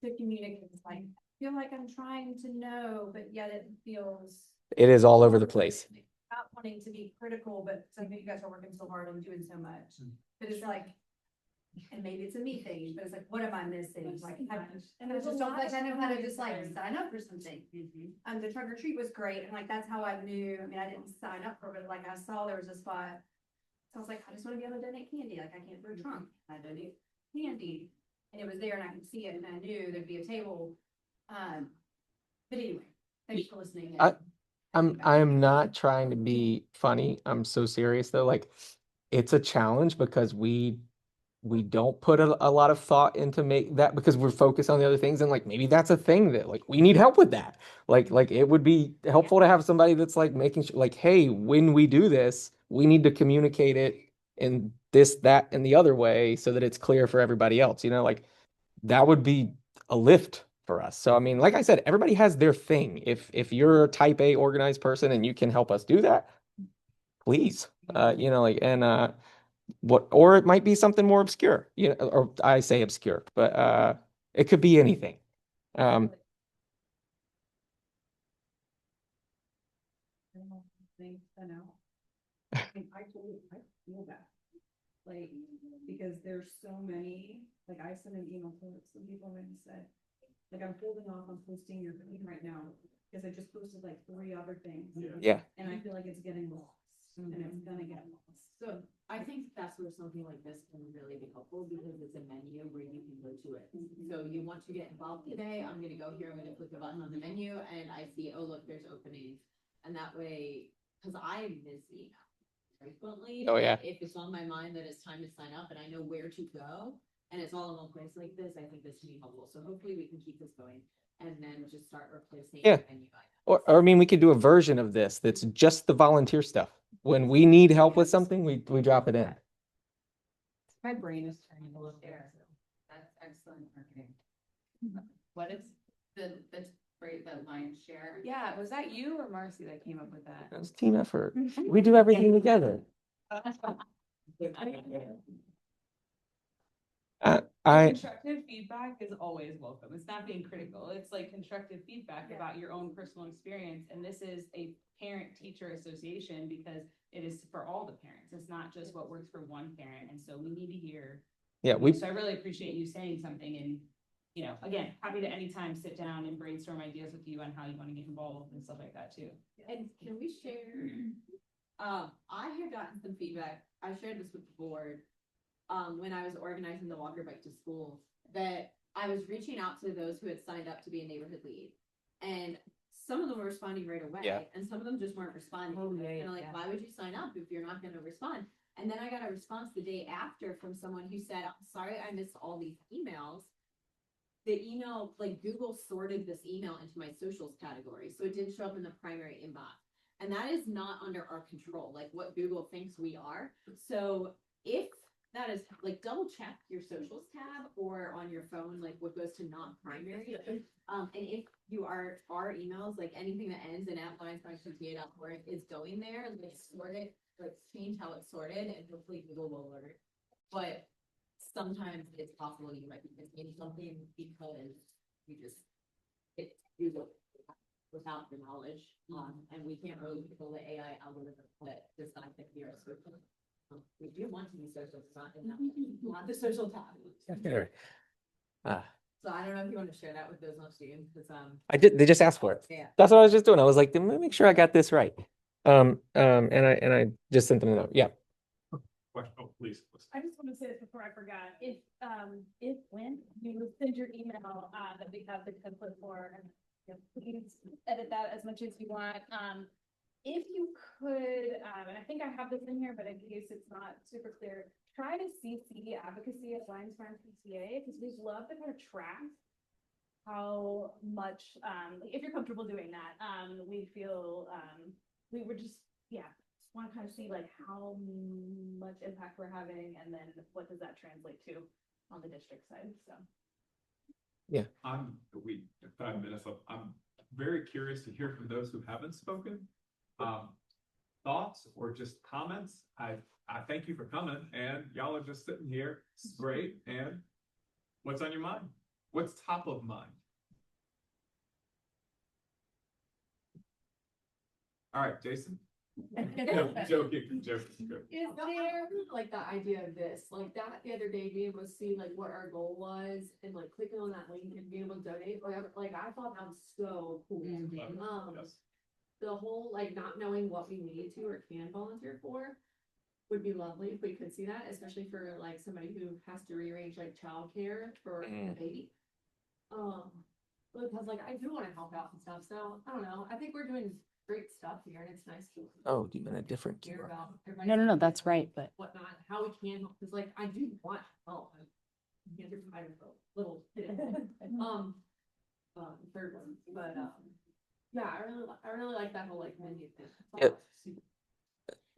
Speaker 8: To communicate, I feel like I'm trying to know, but yet it feels.
Speaker 1: It is all over the place.
Speaker 8: Not wanting to be critical, but something you guys are working so hard on doing so much. But it's and maybe it's a me thing, but it's what am I missing? And I just don't I know how to just sign up for something. The trunk or treat was great, and that's how I knew. I mean, I didn't sign up for it, but I saw there was a spot. So I was I just want to be able to donate candy. I can't for a trunk. I donate candy, and it was there, and I could see it, and I knew there'd be a table. But anyway, thanks for listening.
Speaker 1: I am not trying to be funny. I'm so serious though. it's a challenge because we don't put a lot of thought into make that because we're focused on the other things, and like maybe that's a thing that like we need help with that. Like it would be helpful to have somebody that's like making sure like, hey, when we do this, we need to communicate it in this, that, and the other way so that it's clear for everybody else. Like that would be a lift for us. So I mean, like I said, everybody has their thing. If you're a type A organized person and you can help us do that, please. Like and what, or it might be something more obscure, or I say obscure, but it could be anything. Um,
Speaker 8: Feel that. Like, because there's so many, like I sent an email to some people and said, like, I'm holding off on posting your thing right now because I just posted like 3 other things.
Speaker 1: yeah,
Speaker 8: And I feel like it's getting lost and it's gonna get lost.
Speaker 6: So I think that's where something like this can really be helpful because it's a menu where you can go to it. So you want to get involved today, I'm gonna go here, I'm gonna click a button on the menu and I see, oh, look, there's openings. And that way, because I miss email frequently.
Speaker 1: Oh, yeah.
Speaker 6: If it's on my mind that it's time to sign up and I know where to go and it's all in one place like this, I think this can be helpful. So hopefully we can keep this going and then just start replacing
Speaker 1: Yeah.
Speaker 6: menu items.
Speaker 1: or I mean, we could do a version of this that's just the volunteer stuff. When we need help with something, we drop it in.
Speaker 4: My brain is turning a little there.
Speaker 2: That's excellent marketing.
Speaker 4: What is?
Speaker 2: That's great, that Lyons share.
Speaker 4: Yeah, was that you or Marcy that came up with that?
Speaker 1: It's a team effort. We do everything together. I
Speaker 4: Constructive feedback is always welcome. It's not being critical. It's like constructive feedback about your own personal experience. And this is a parent-teacher association because it is for all the parents. It's not just what works for one parent. And so we need to hear.
Speaker 1: yeah,
Speaker 4: So I really appreciate you saying something and, again, happy to anytime sit down and brainstorm ideas with you on how you want to get involved and stuff like that too.
Speaker 6: And can we share? I have gotten some feedback. I shared this with the board. When I was organizing the Walker Bike to School, that I was reaching out to those who had signed up to be a neighborhood lead. And some of them were responding right away.
Speaker 1: Yeah.
Speaker 6: And some of them just weren't responding. Why would you sign up if you're not going to respond? And then I got a response the day after from someone who said, I'm sorry I missed all these emails. The email, like Google sorted this email into my socials category. So it didn't show up in the primary inbox. And that is not under our control, like what Google thinks we are. So if that is like double check your socials tab or on your phone, like what goes to not primary. And if you are our emails, like anything that ends in @lyons.pta.org is going there, like sort it, like change how it's sorted and hopefully Google will alert. But sometimes it's possible you might be missing something because you just hit Google without the knowledge. And we can't really control the AI algorithm that does not think you're a social. We do want to use social, it's not in that, not the social tab. So I don't know if you want to share that with those on students, because
Speaker 1: I did. They just asked for it.
Speaker 6: yeah.
Speaker 1: That's what I was just doing. I was like, let me make sure I got this right. And I just sent them a note. Yeah.
Speaker 5: Question, oh, please.
Speaker 9: I just want to say this before I forgot. If when you send your email, that we have the template for, and please edit that as much as you want. If you could, and I think I have this in here, but in case it's not super clear, try to CC advocacy at Lyons PTA, because we'd love to kind of track how much, if you're comfortable doing that, we feel, we would just want to kind of see like how much impact we're having, and then what does that translate to on the district side, so.
Speaker 1: Yeah.
Speaker 5: I'm 5 minutes up. I'm very curious to hear from those who haven't spoken. Thoughts or just comments. I thank you for coming, and y'all are just sitting here. It's great. And what's on your mind? What's top of mind? All right, Jason. No, joking.
Speaker 2: Is there like the idea of this, like that the other day, being able to see like what our goal was and like clicking on that link and being able to donate, like I thought that was so cool.
Speaker 5: Yes.
Speaker 2: The whole like not knowing what we need to or can volunteer for would be lovely if we could see that, especially for like somebody who has to rearrange like childcare for a baby. Because like I do want to help out and stuff, so I don't know. I think we're doing great stuff here, and it's nice to
Speaker 1: Oh, do you mean a different
Speaker 2: hear
Speaker 1: QR?
Speaker 2: about.
Speaker 4: No, that's right, but.
Speaker 2: Whatnot.
Speaker 6: how we can help, because like I do want help. I can't do my little kid. Third one, but yeah, I really like that whole like menu thing.
Speaker 1: Yep.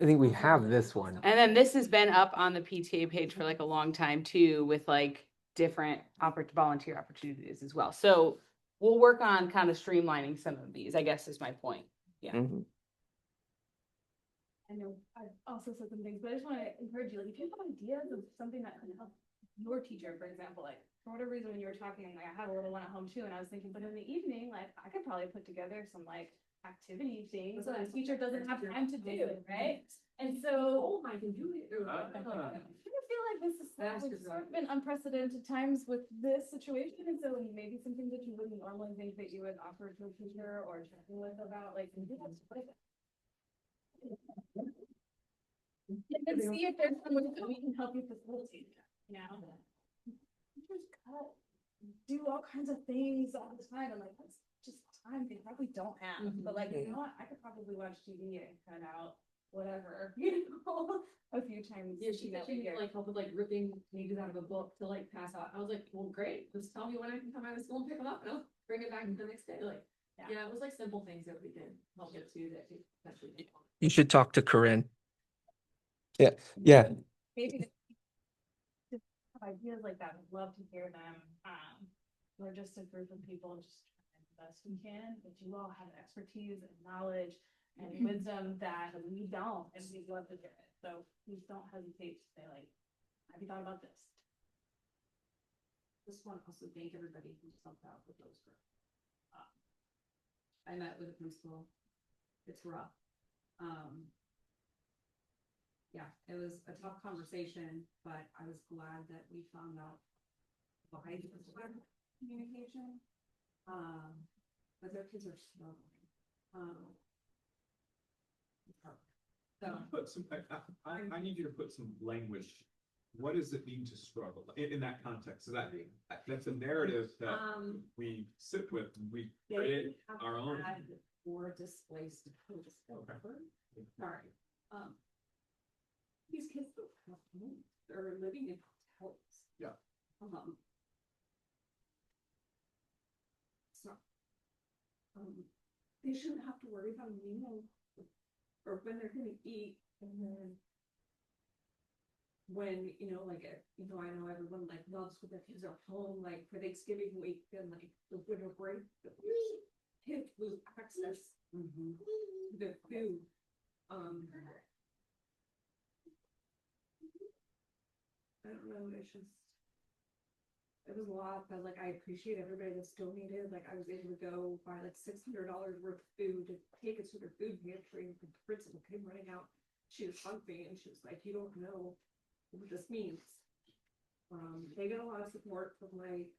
Speaker 1: I think we have this one.
Speaker 4: And then this has been up on the PTA page for like a long time too, with like different volunteer opportunities as well. So we'll work on kind of streamlining some of these, I guess is my point. Yeah.
Speaker 1: Mhm.
Speaker 9: I know I've also said some things, but I just want to encourage you, like, if you have ideas of something that can help your teacher, for example, like, for whatever reason, when you were talking, like, I had a little one at home too, and I was thinking, but in the evening, like, I could probably put together some, like, activity things so the teacher doesn't have time to do, right? And so
Speaker 6: I can do it.
Speaker 9: I feel like this is we've sort of been unprecedented times with this situation, and so maybe something that you wouldn't normally think that you would offer to a teacher or chatting with about, like, maybe that's like. And then see if there's someone that we can help you facilitate that, you know? Teachers do all kinds of things all the time, and like, that's just time they probably don't have, but like, you know what, I could probably watch TV and cut out whatever, you know, a few times.
Speaker 6: Yeah, she said she needed like help with like ripping pages out of a book to like pass out. I was like, well, great, just tell me when I can come out of school and pick them up and I'll bring it back the next day. Like, yeah, it was like simple things that we could help get to that could potentially.
Speaker 1: You should talk to Corinne. Yeah.
Speaker 9: Maybe just have ideas like that, I'd love to hear them. We're just a group of people just trying the best we can, but you all have expertise and knowledge and wisdom that we don't, and we'd love to hear it. So please don't hesitate to say, like, have you thought about this?
Speaker 6: Just want to also thank everybody who helped out with those groups. I met with the principal. It's rough. Yeah, it was a tough conversation, but I was glad that we found out why it was bad communication. But their kids are struggling. It's hard. So
Speaker 5: Put some, I need you to put some language. What does it mean to struggle in that context? So that's a narrative that we sit with, and we create our own.
Speaker 6: Or displaced. Sorry. These kids don't have homes. They're living in hotels.
Speaker 5: Yeah.
Speaker 6: So, they shouldn't have to worry about a meal or when they're gonna eat, and then when, you know, like, I know everyone like loves when their kids are home, like for Thanksgiving week and like the winter break, but kids lose access to the food. I don't know, it was a lot, but like, I appreciate everybody that's donated. Like, I was able to go buy like $600 worth of food to take it to their food pantry, and the principal came running out. She was hungry and she was like, you don't know what this means. They get a lot of support from like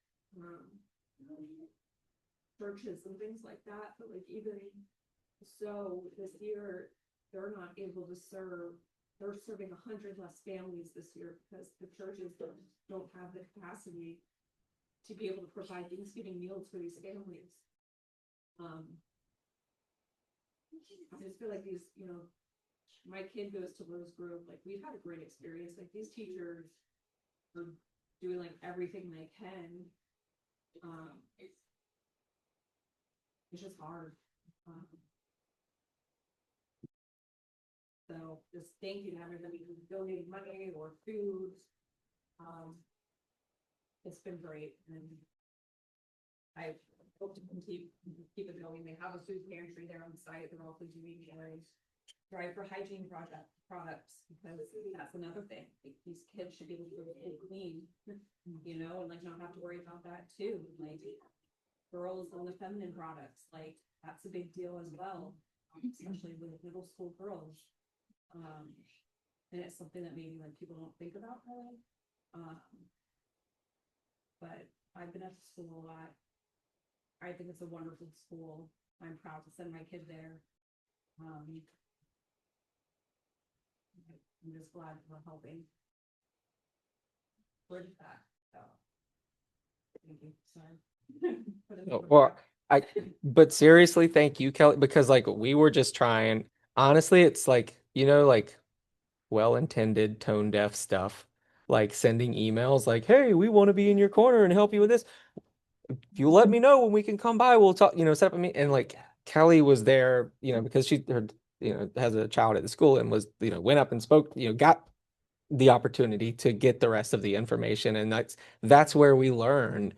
Speaker 6: churches and things like that, but like, even so this year they're not able to serve. They're serving 100 less families this year because the churches don't have the capacity to be able to provide Thanksgiving meals for these families. I just feel like these, my kid goes to Lowe's group, like we've had a great experience. Like these teachers are doing like everything they can. It's just hard. So just thank you to everybody who donated money or food. It's been great, and I hope to keep it going. They have a food pantry there on the site. They're also doing drive for hygiene products, because that's another thing. Like, these kids should be able to go clean, and like not have to worry about that too. Like girls on the feminine products, like that's a big deal as well, especially with middle school girls. And it's something that maybe like people don't think about really. But I've been at the school a lot. I think it's a wonderful school. I'm proud to send my kid there. I'm just glad we're helping. Where's that? So, thank you. Sorry.
Speaker 1: Well, but seriously, thank you, Kelly, because like we were just trying. Honestly, it's like, like well-intended, tone-deaf stuff, like sending emails like, hey, we want to be in your corner and help you with this. If you let me know when we can come by, we'll talk, set up a meeting. And like Kelly was there, because has a child at the school and was, went up and spoke, got the opportunity to get the rest of the information. And that's where we learn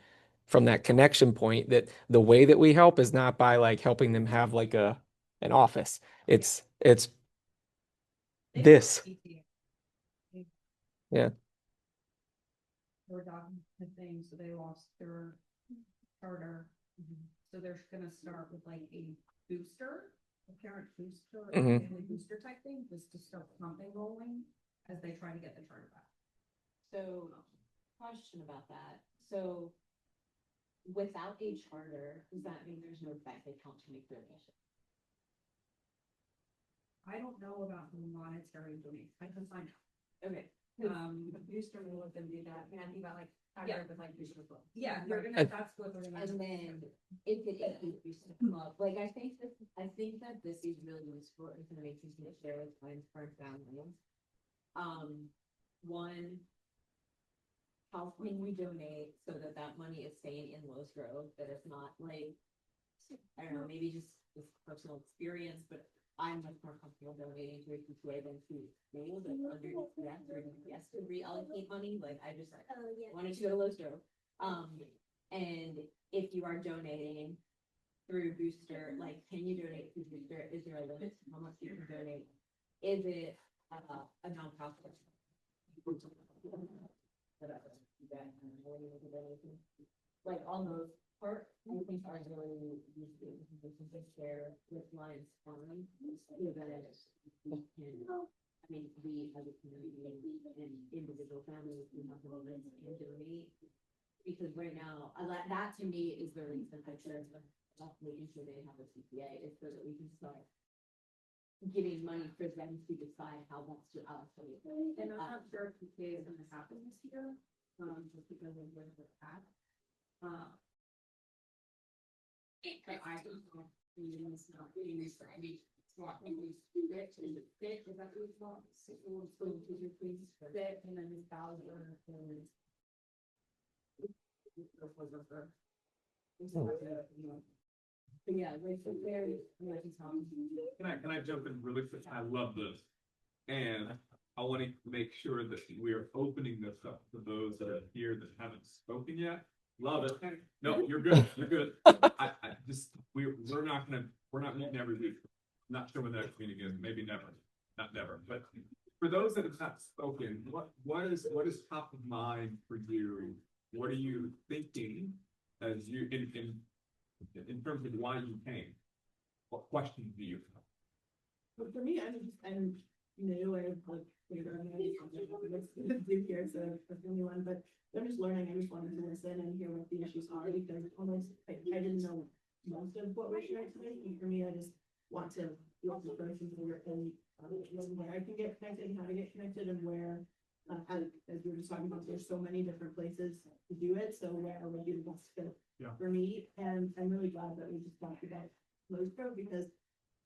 Speaker 1: from that connection point that the way that we help is not by like helping them have like an office. It's this. Yeah.
Speaker 8: Or the thing, so they lost their charter. So they're gonna start with like a booster, a parent booster, or
Speaker 1: Mhm.
Speaker 8: family booster type thing, just to start something rolling as they try to get the charter back.
Speaker 6: So, question about that. So, without a charter, does that mean there's no bank account to make donation?
Speaker 8: I don't know about the monetary donation. I can find out.
Speaker 6: Okay.
Speaker 8: The booster will let them do that. And I think about like,
Speaker 6: Yeah.
Speaker 8: with like booster club.
Speaker 6: Yeah,
Speaker 8: they're
Speaker 6: right.
Speaker 8: gonna, that's what they're gonna.
Speaker 6: And then if it is come up, like I think that this is really useful information to share with clients for families. One, how can we donate so that that money is staying in Lowe's Grove, that it's not like, I don't know, maybe just this personal experience, but I'm much more comfortable donating to a PTA than to school, but under DPS or DPS to reallocate money, like I just wanted to go to Lowe's Grove. And if you are donating through Booster, like, can you donate through Booster? Is there a limit to how much you can donate? Is it a nonprofit? Like all those part, I think are really useful information to share with Lyons Farm, so that we can, I mean, we as a community and individual families can have moments and donate. Because right now, that to me is the reason I chose to definitely ensure they have a CPA, is so that we can start giving money for them to decide how best to allocate.
Speaker 8: And I'm not sure if PTA is gonna happen this year, just because of where we're at. But I don't know, it's not being this, I mean, it's not really fit, is it fit, is that what it's called? School, teacher, please, fit, and then this Bowser and. But yeah, like, so very, like, it's not.
Speaker 5: Can I jump in really quick? I love this. And I want to make sure that we are opening this up to those that are here that haven't spoken yet. Love it. No, you're good. You're good. I just, we're not meeting every week. Not sure when the next meeting is, maybe never, not never, but for those that have not spoken, what is top of mind for you? What are you thinking as you, in terms of why you came? What questions do you have?
Speaker 10: But for me, I'm new, I like figured out do here, so that's the only one, but I'm just learning. I just wanted to listen and hear what the issues are, because almost I didn't know most of what we're sharing tonight, and for me, I just want to look at the person here and where I can get connected and how to get connected, and where as we were just talking about, there's so many different places to do it, so where would be the best fit for me. And I'm really glad that we just talked about Lowe's Grove, because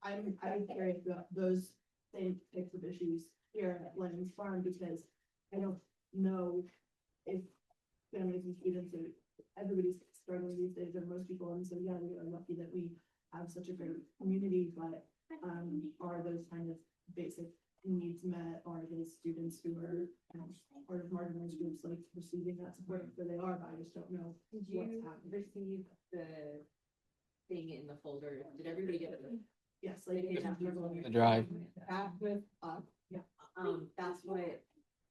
Speaker 10: I'm curious about those same types of issues here at Lyons Farm, because I don't know if families and students are, everybody's struggling these days, or most people, and so yeah, we are lucky that we have such a great community, but are those kind of basic needs met? Are those students who are part of marginalized groups like receiving that support? So they are, but I just don't know.
Speaker 6: Did you receive the thing in the folder? Did everybody get it?
Speaker 10: Yes, like
Speaker 1: The drive.
Speaker 6: That with us, yeah. That's what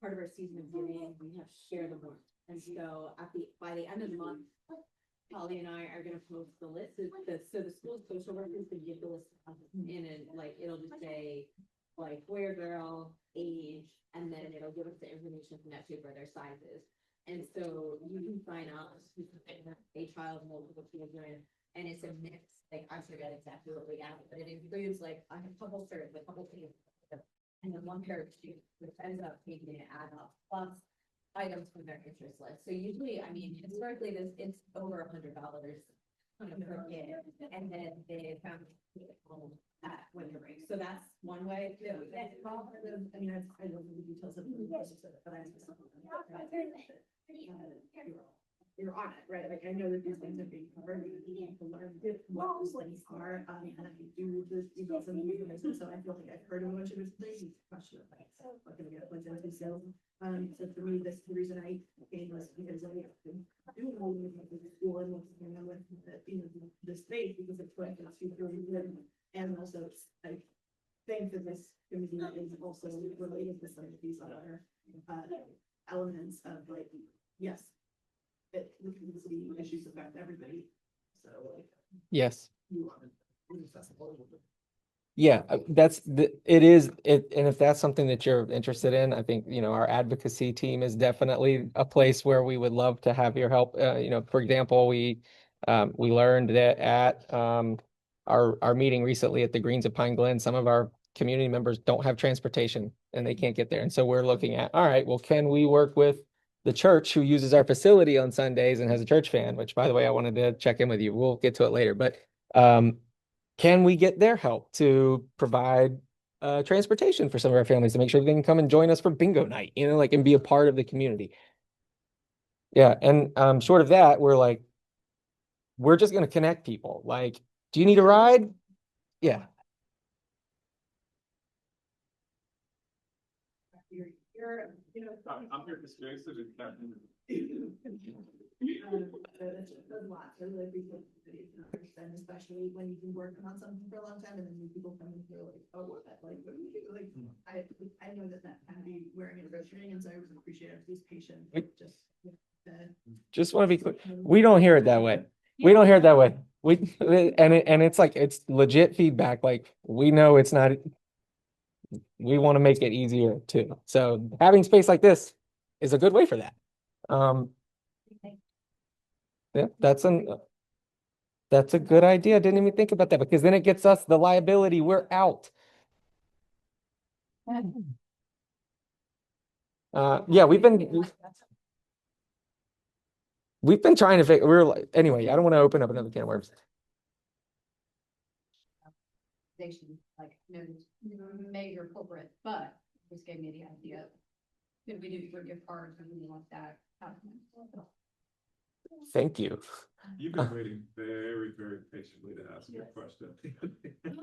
Speaker 6: part of our season of giving, we have share the warmth. And so by the end of the month, Holly and I are gonna post the list. So the school social workers can give the list in, and like, it'll just say like boy or girl, age, and then it'll give us the information from that too for their sizes. And so you can sign up to a child, multiple children, and it's a mix. Like, I forget exactly what we added, but it includes like a couple shirts, a couple things, and then one pair of shoes, which ends up taking it add up, plus items from their interest list. So usually, I mean, historically, it's over $100 per kid, and then they found
Speaker 10: at winter break. So that's one way. I mean, I don't know the details of the process of it, but you're on it, right? Like, I know that these things are being covered, and you need to learn what those things are, and I do this, some mechanisms, so I feel like I've heard a bunch of this things, question of like, what can I get, like, so, so for me, the reason I came was because I do know with the school and what's going on with the space, because it's going to really good, and also, I think that this committee is also related to some of these other, elements of like, yes, the community issues affect everybody. So like
Speaker 1: Yes.
Speaker 10: you are accessible.
Speaker 1: Yeah, it is it, and if that's something that you're interested in, I think, our advocacy team is definitely a place where we would love to have your help. For example, we learned that at our meeting recently at the Greens of Pine Glen, some of our community members don't have transportation and they can't get there. And so we're looking at, all right, well, can we work with the church who uses our facility on Sundays and has a church fan, which, by the way, I wanted to check in with you. We'll get to it later, but can we get their help to provide transportation for some of our families to make sure they can come and join us for bingo night, like, and be a part of the community. Yeah. And short of that, we're just going to connect people. Like, do you need a ride? Yeah.
Speaker 5: I'm here to stay, so it's not-
Speaker 10: There's lots. I really appreciate the understand, especially when you've been working on something for a long time and then new people come in and feel like, oh, what? Like, what do you do? Like, I know that can be wearing and frustrating, and so I really appreciate everybody's patience.
Speaker 1: Just want to be clear. We don't hear it that way. We don't hear it that way. And it's like, it's legit feedback. Like, we know it's not, we want to make it easier too. So having space like this is a good way for that. Yeah, that's a good idea. Didn't even think about that, because then it gets us the liability. We're out. Yeah, we've been trying to figure, anyway, I don't want to open up another can of worms.
Speaker 8: Like, major culprit, but just gave me the idea. Could we do for gift cards and anything like that?
Speaker 1: Thank you.
Speaker 5: You've been waiting very, very patiently to ask your question.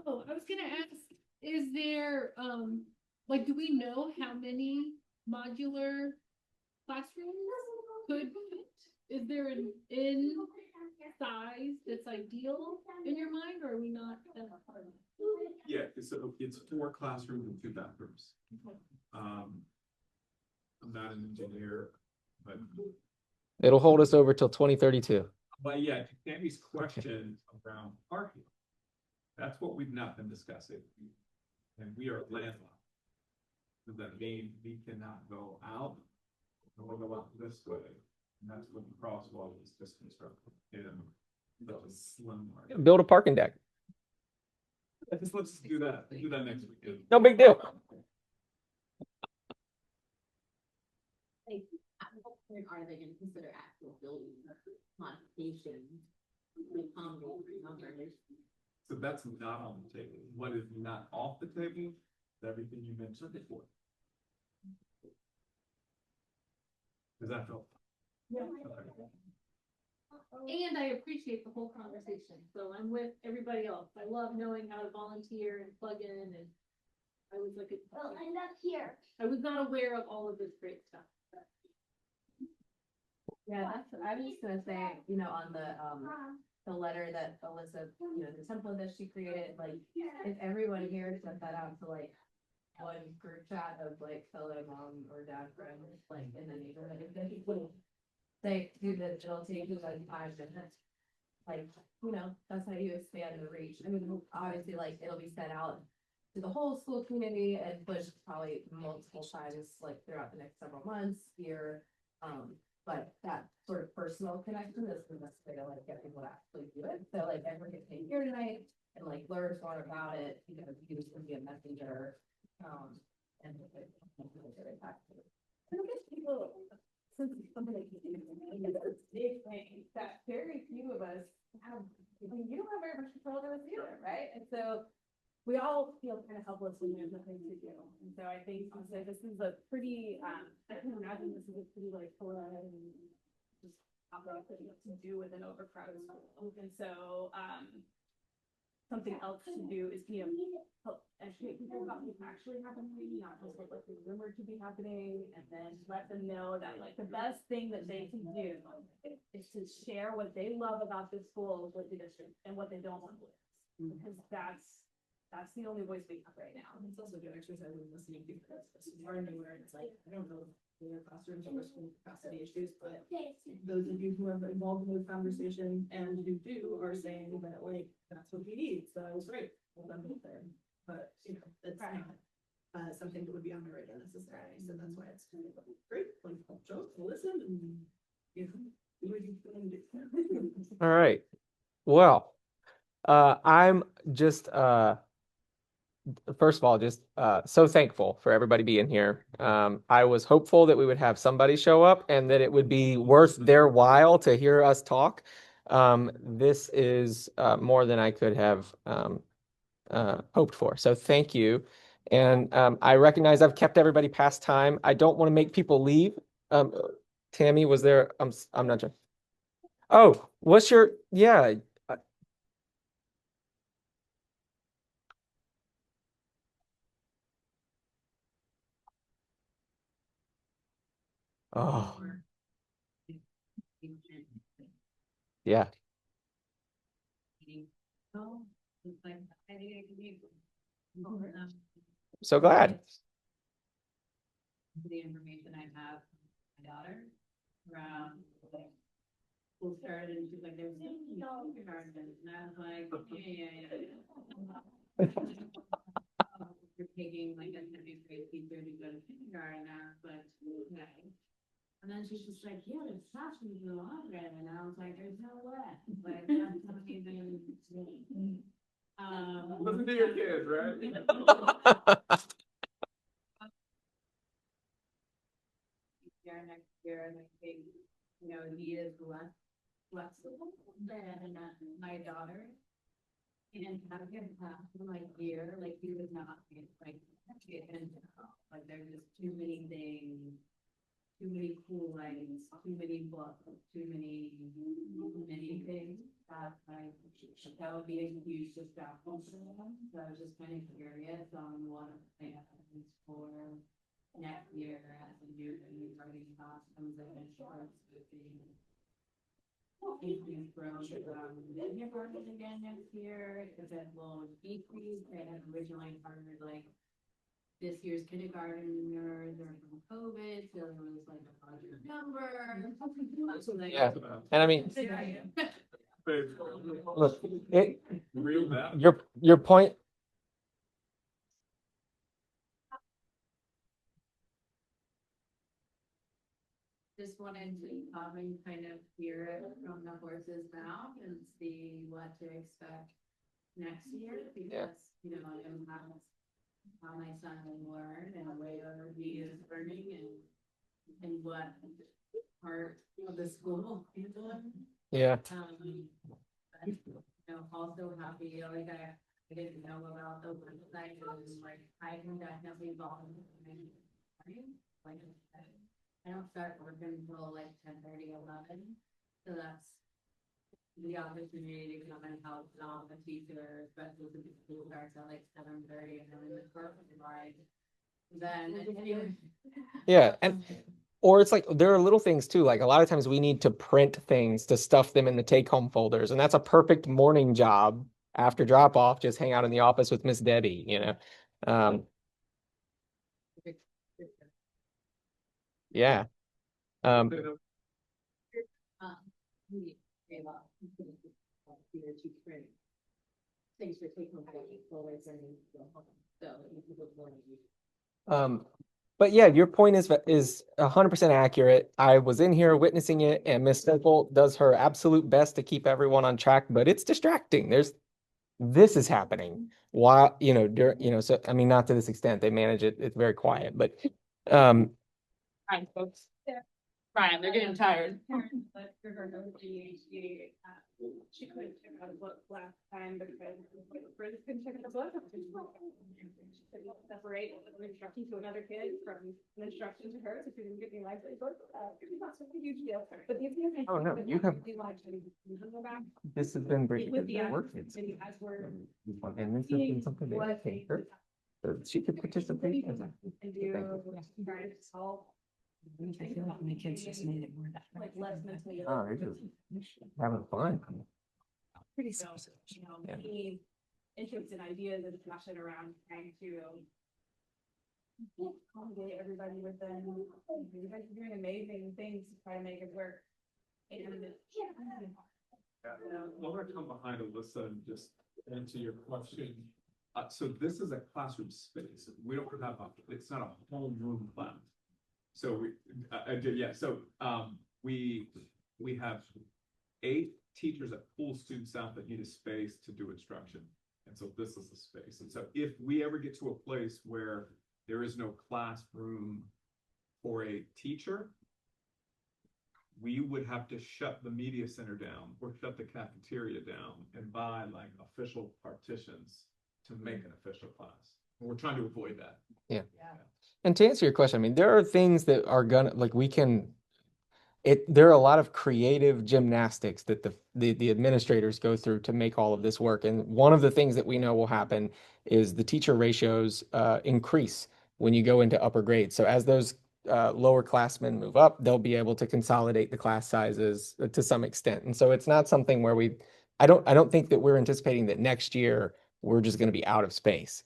Speaker 2: Oh, I was gonna ask, is there, do we know how many modular classrooms could fit? Is there an in size that's ideal in your mind, or are we not?
Speaker 5: Yeah, it's 4 classrooms and 2 bathrooms. I'm not an engineer, but
Speaker 1: It'll hold us over till 2032.
Speaker 5: yeah, to Tammy's question around parking, that's what we've not been discussing. And we are landlocked. Does that mean we cannot go out? Or go out this way? And that's what the crosswalk is just constructed. And that's a slim margin.
Speaker 1: Build a parking deck.
Speaker 5: Let's just do that. Do that next weekend.
Speaker 1: No big deal.
Speaker 6: Like, at what point are they gonna consider actual building modifications?
Speaker 5: So that's not on the table. What is not off the table is everything you mentioned before. Does that help?
Speaker 2: Yeah. And I appreciate the whole conversation, so I'm with everybody else. I love knowing how to volunteer and plug in, and I was like,
Speaker 3: Well, I'm up here.
Speaker 2: I was not aware of all of this great stuff.
Speaker 6: Yeah, I was just gonna say, on the letter that Alyssa, the template that she created, like, if everyone here sent that out to like one group chat of like fellow mom or dad friends, like in the neighborhood, if they would say, do the digital take like 5 minutes, like, that's how you expand the reach. I mean, obviously, like, it'll be sent out to the whole school community and pushed probably multiple times, like, throughout the next several months here. But that sort of personal connection is the best way to like get people to actually do it. So like everyone can came here tonight and like learn more about it, you can be a messenger. And very impactful.
Speaker 9: I guess people, since it's something that it's big thing that very few of us have, you don't have very much control over this either, right? And so we I think that this is a pretty, I can imagine this is a pretty like polarizing and just not really what to do with an overcrowded school. And so, something else to do is, help educate people about what's actually happening, not just what like is rumored to be happening, and then let them know that like the best thing that they can do is to share what they love about this school with the district and what they don't want to lose. Because that's the only voice we have right now.
Speaker 10: It's also good exercise in listening because this is more anywhere. It's like, I don't know their classrooms or school capacity issues, but those of you who are involved in the conversation and who do are saying that like, that's what we need. So I was right. Well done with there. But you know, it's not something that would be on my radar necessarily. So that's why it's kind of great. Like Joe, listen and you know, do what you can do.
Speaker 1: All right. Well, I'm just first of all, just so thankful for everybody being here. I was hopeful that we would have somebody show up and that it would be worth their while to hear us talk. This is more than I could have hoped for. So thank you. And I recognize I've kept everybody past time. I don't want to make people leave. Tammy, was there? I'm not sure. Oh, what's your, yeah. Oh, yeah. So glad.
Speaker 2: The information I have, my daughter, around like school started and she's like, there's no kindergarten, and I was like, yeah. You're taking like a second grade teacher to go to kindergarten, and I was like, okay. And then she's just like, yeah, there's classrooms in the library, and I was like, there's no way, like, that's not even.
Speaker 5: Listen to your kids, right?
Speaker 2: Next year, and I think, you know, he is less flexible than my daughter. And have him pass for like year, like he was not like there's just too many things, too many cool lights, too many books, too many things that like that would be a huge distraction for them. So I was just kind of curious on what the plans for next year as a new writing class comes in and starts with the increase from kindergarten again next year, because it will decrease. They had originally targeted like this year's kindergartners are from COVID, so it was like a larger number. So they,
Speaker 1: Yeah. And I mean, look,
Speaker 5: Real bad.
Speaker 1: your point.
Speaker 2: just wanted to come and kind of hear it from the horse's mouth and see what to expect next year, because, you know, I don't have how my son will learn and where he is learning and what part of the school he's doing.
Speaker 1: Yeah.
Speaker 2: But, you know, also happy, like I didn't know about the website, and like I can definitely volunteer. Like I don't start working until like 10:30, 11. So that's the opportunity to come and help out the teacher, especially since the school starts at like 7:30 and then in the first like then
Speaker 1: Yeah. And or it's like there are little things too. Like a lot of times we need to print things to stuff them in the take-home folders, and that's a perfect morning job after drop off. Just hang out in the office with Miss Debbie, you know. Yeah.
Speaker 6: Thanks for taking my always and
Speaker 1: But yeah, your point is 100% accurate. I was in here witnessing it, and Miss Temple does her absolute best to keep everyone on track, but it's distracting. This is happening. Why, you know, so I mean, not to this extent. They manage it. It's very quiet, but
Speaker 4: Hi, folks. Brian, they're getting tired.
Speaker 9: She couldn't check out a book last time because Bridget couldn't check out a book. She couldn't separate an instruction to another kid from an instruction to her, so she didn't get any library books. It's not such a huge deal. But the other thing.
Speaker 1: Oh, no, you have-
Speaker 9: We want to go back.
Speaker 1: This has been great.
Speaker 9: With the
Speaker 1: Work.
Speaker 9: advocacy as we're
Speaker 1: And this has been something that I think her, so she could participate. in that.
Speaker 9: and do, try to solve.
Speaker 3: My kids just made it more.
Speaker 9: Like less mentally.
Speaker 1: Oh, they're just having fun.
Speaker 3: Pretty
Speaker 9: So, you know,
Speaker 1: Yeah.
Speaker 9: any interest and ideas and discussion around trying to accommodate everybody with them. You guys are doing amazing things to try to make it work. And
Speaker 5: I'm gonna come behind Alyssa and just answer your question. So this is a classroom space. We don't have it's not a homeroom class. So I did, yeah, so, we have 8 teachers that pull students out that need a space to do instruction. And so this is the space. And so if we ever get to a place where there is no classroom for a teacher, we would have to shut the media center down or shut the cafeteria down and buy like official partitions to make an official class. And we're trying to avoid that.
Speaker 1: And to answer your question, I mean, there are things that are gonna, like, we can, there are a lot of creative gymnastics that the administrators go through to make all of this work. And one of the things that we know will happen is the teacher ratios increase when you go into upper grades. So as those lower classmen move up, they'll be able to consolidate the class sizes to some extent. And so it's not something where I don't think that we're anticipating that next year we're just going to be out of space.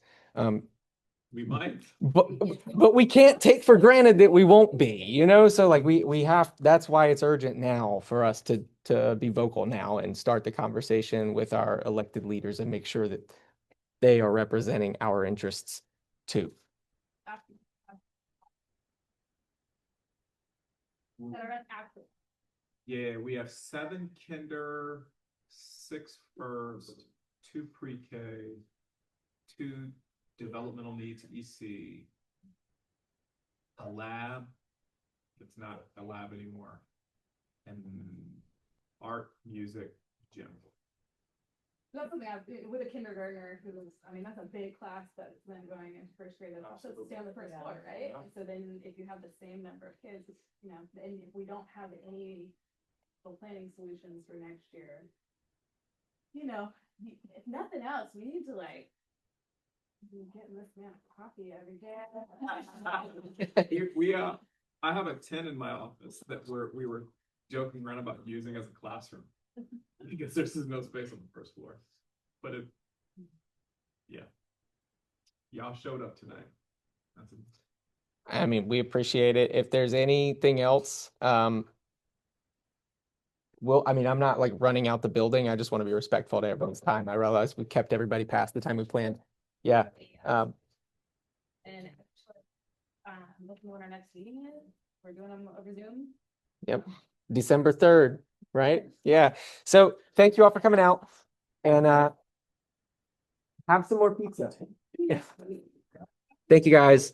Speaker 5: We might.
Speaker 1: But we can't take for granted that we won't be, you know? So like we have, that's why it's urgent now for us to be vocal now and start the conversation with our elected leaders and make sure that they are representing our interests too.
Speaker 5: Yeah, we have 7 kinder, 6 first, 2 pre-K, 2 developmental needs EC, a lab, it's not a lab anymore, and art, music, gym.
Speaker 9: That's something with a kindergartner who was, I mean, that's a big class that's then going into first grade, that's also stay on the first floor, right? And so then if you have the same number of kids, you know, and if we don't have any planning solutions for next year, you know, if nothing else, we need to like getting this man a coffee every day.
Speaker 5: I have a 10 in my office that we were joking around about using as a classroom because there's no space on the first floor. But y'all showed up tonight.
Speaker 1: I mean, we appreciate it. If there's anything else, I'm not like running out the building. I just want to be respectful to everyone's time. I realize we kept everybody past the time we planned. Yeah.
Speaker 9: And looking what our next meeting is, we're doing them over Zoom.
Speaker 1: Yep. December 3rd, right? Yeah. So thank you all for coming out and have some more pizza. Yeah. Thank you guys.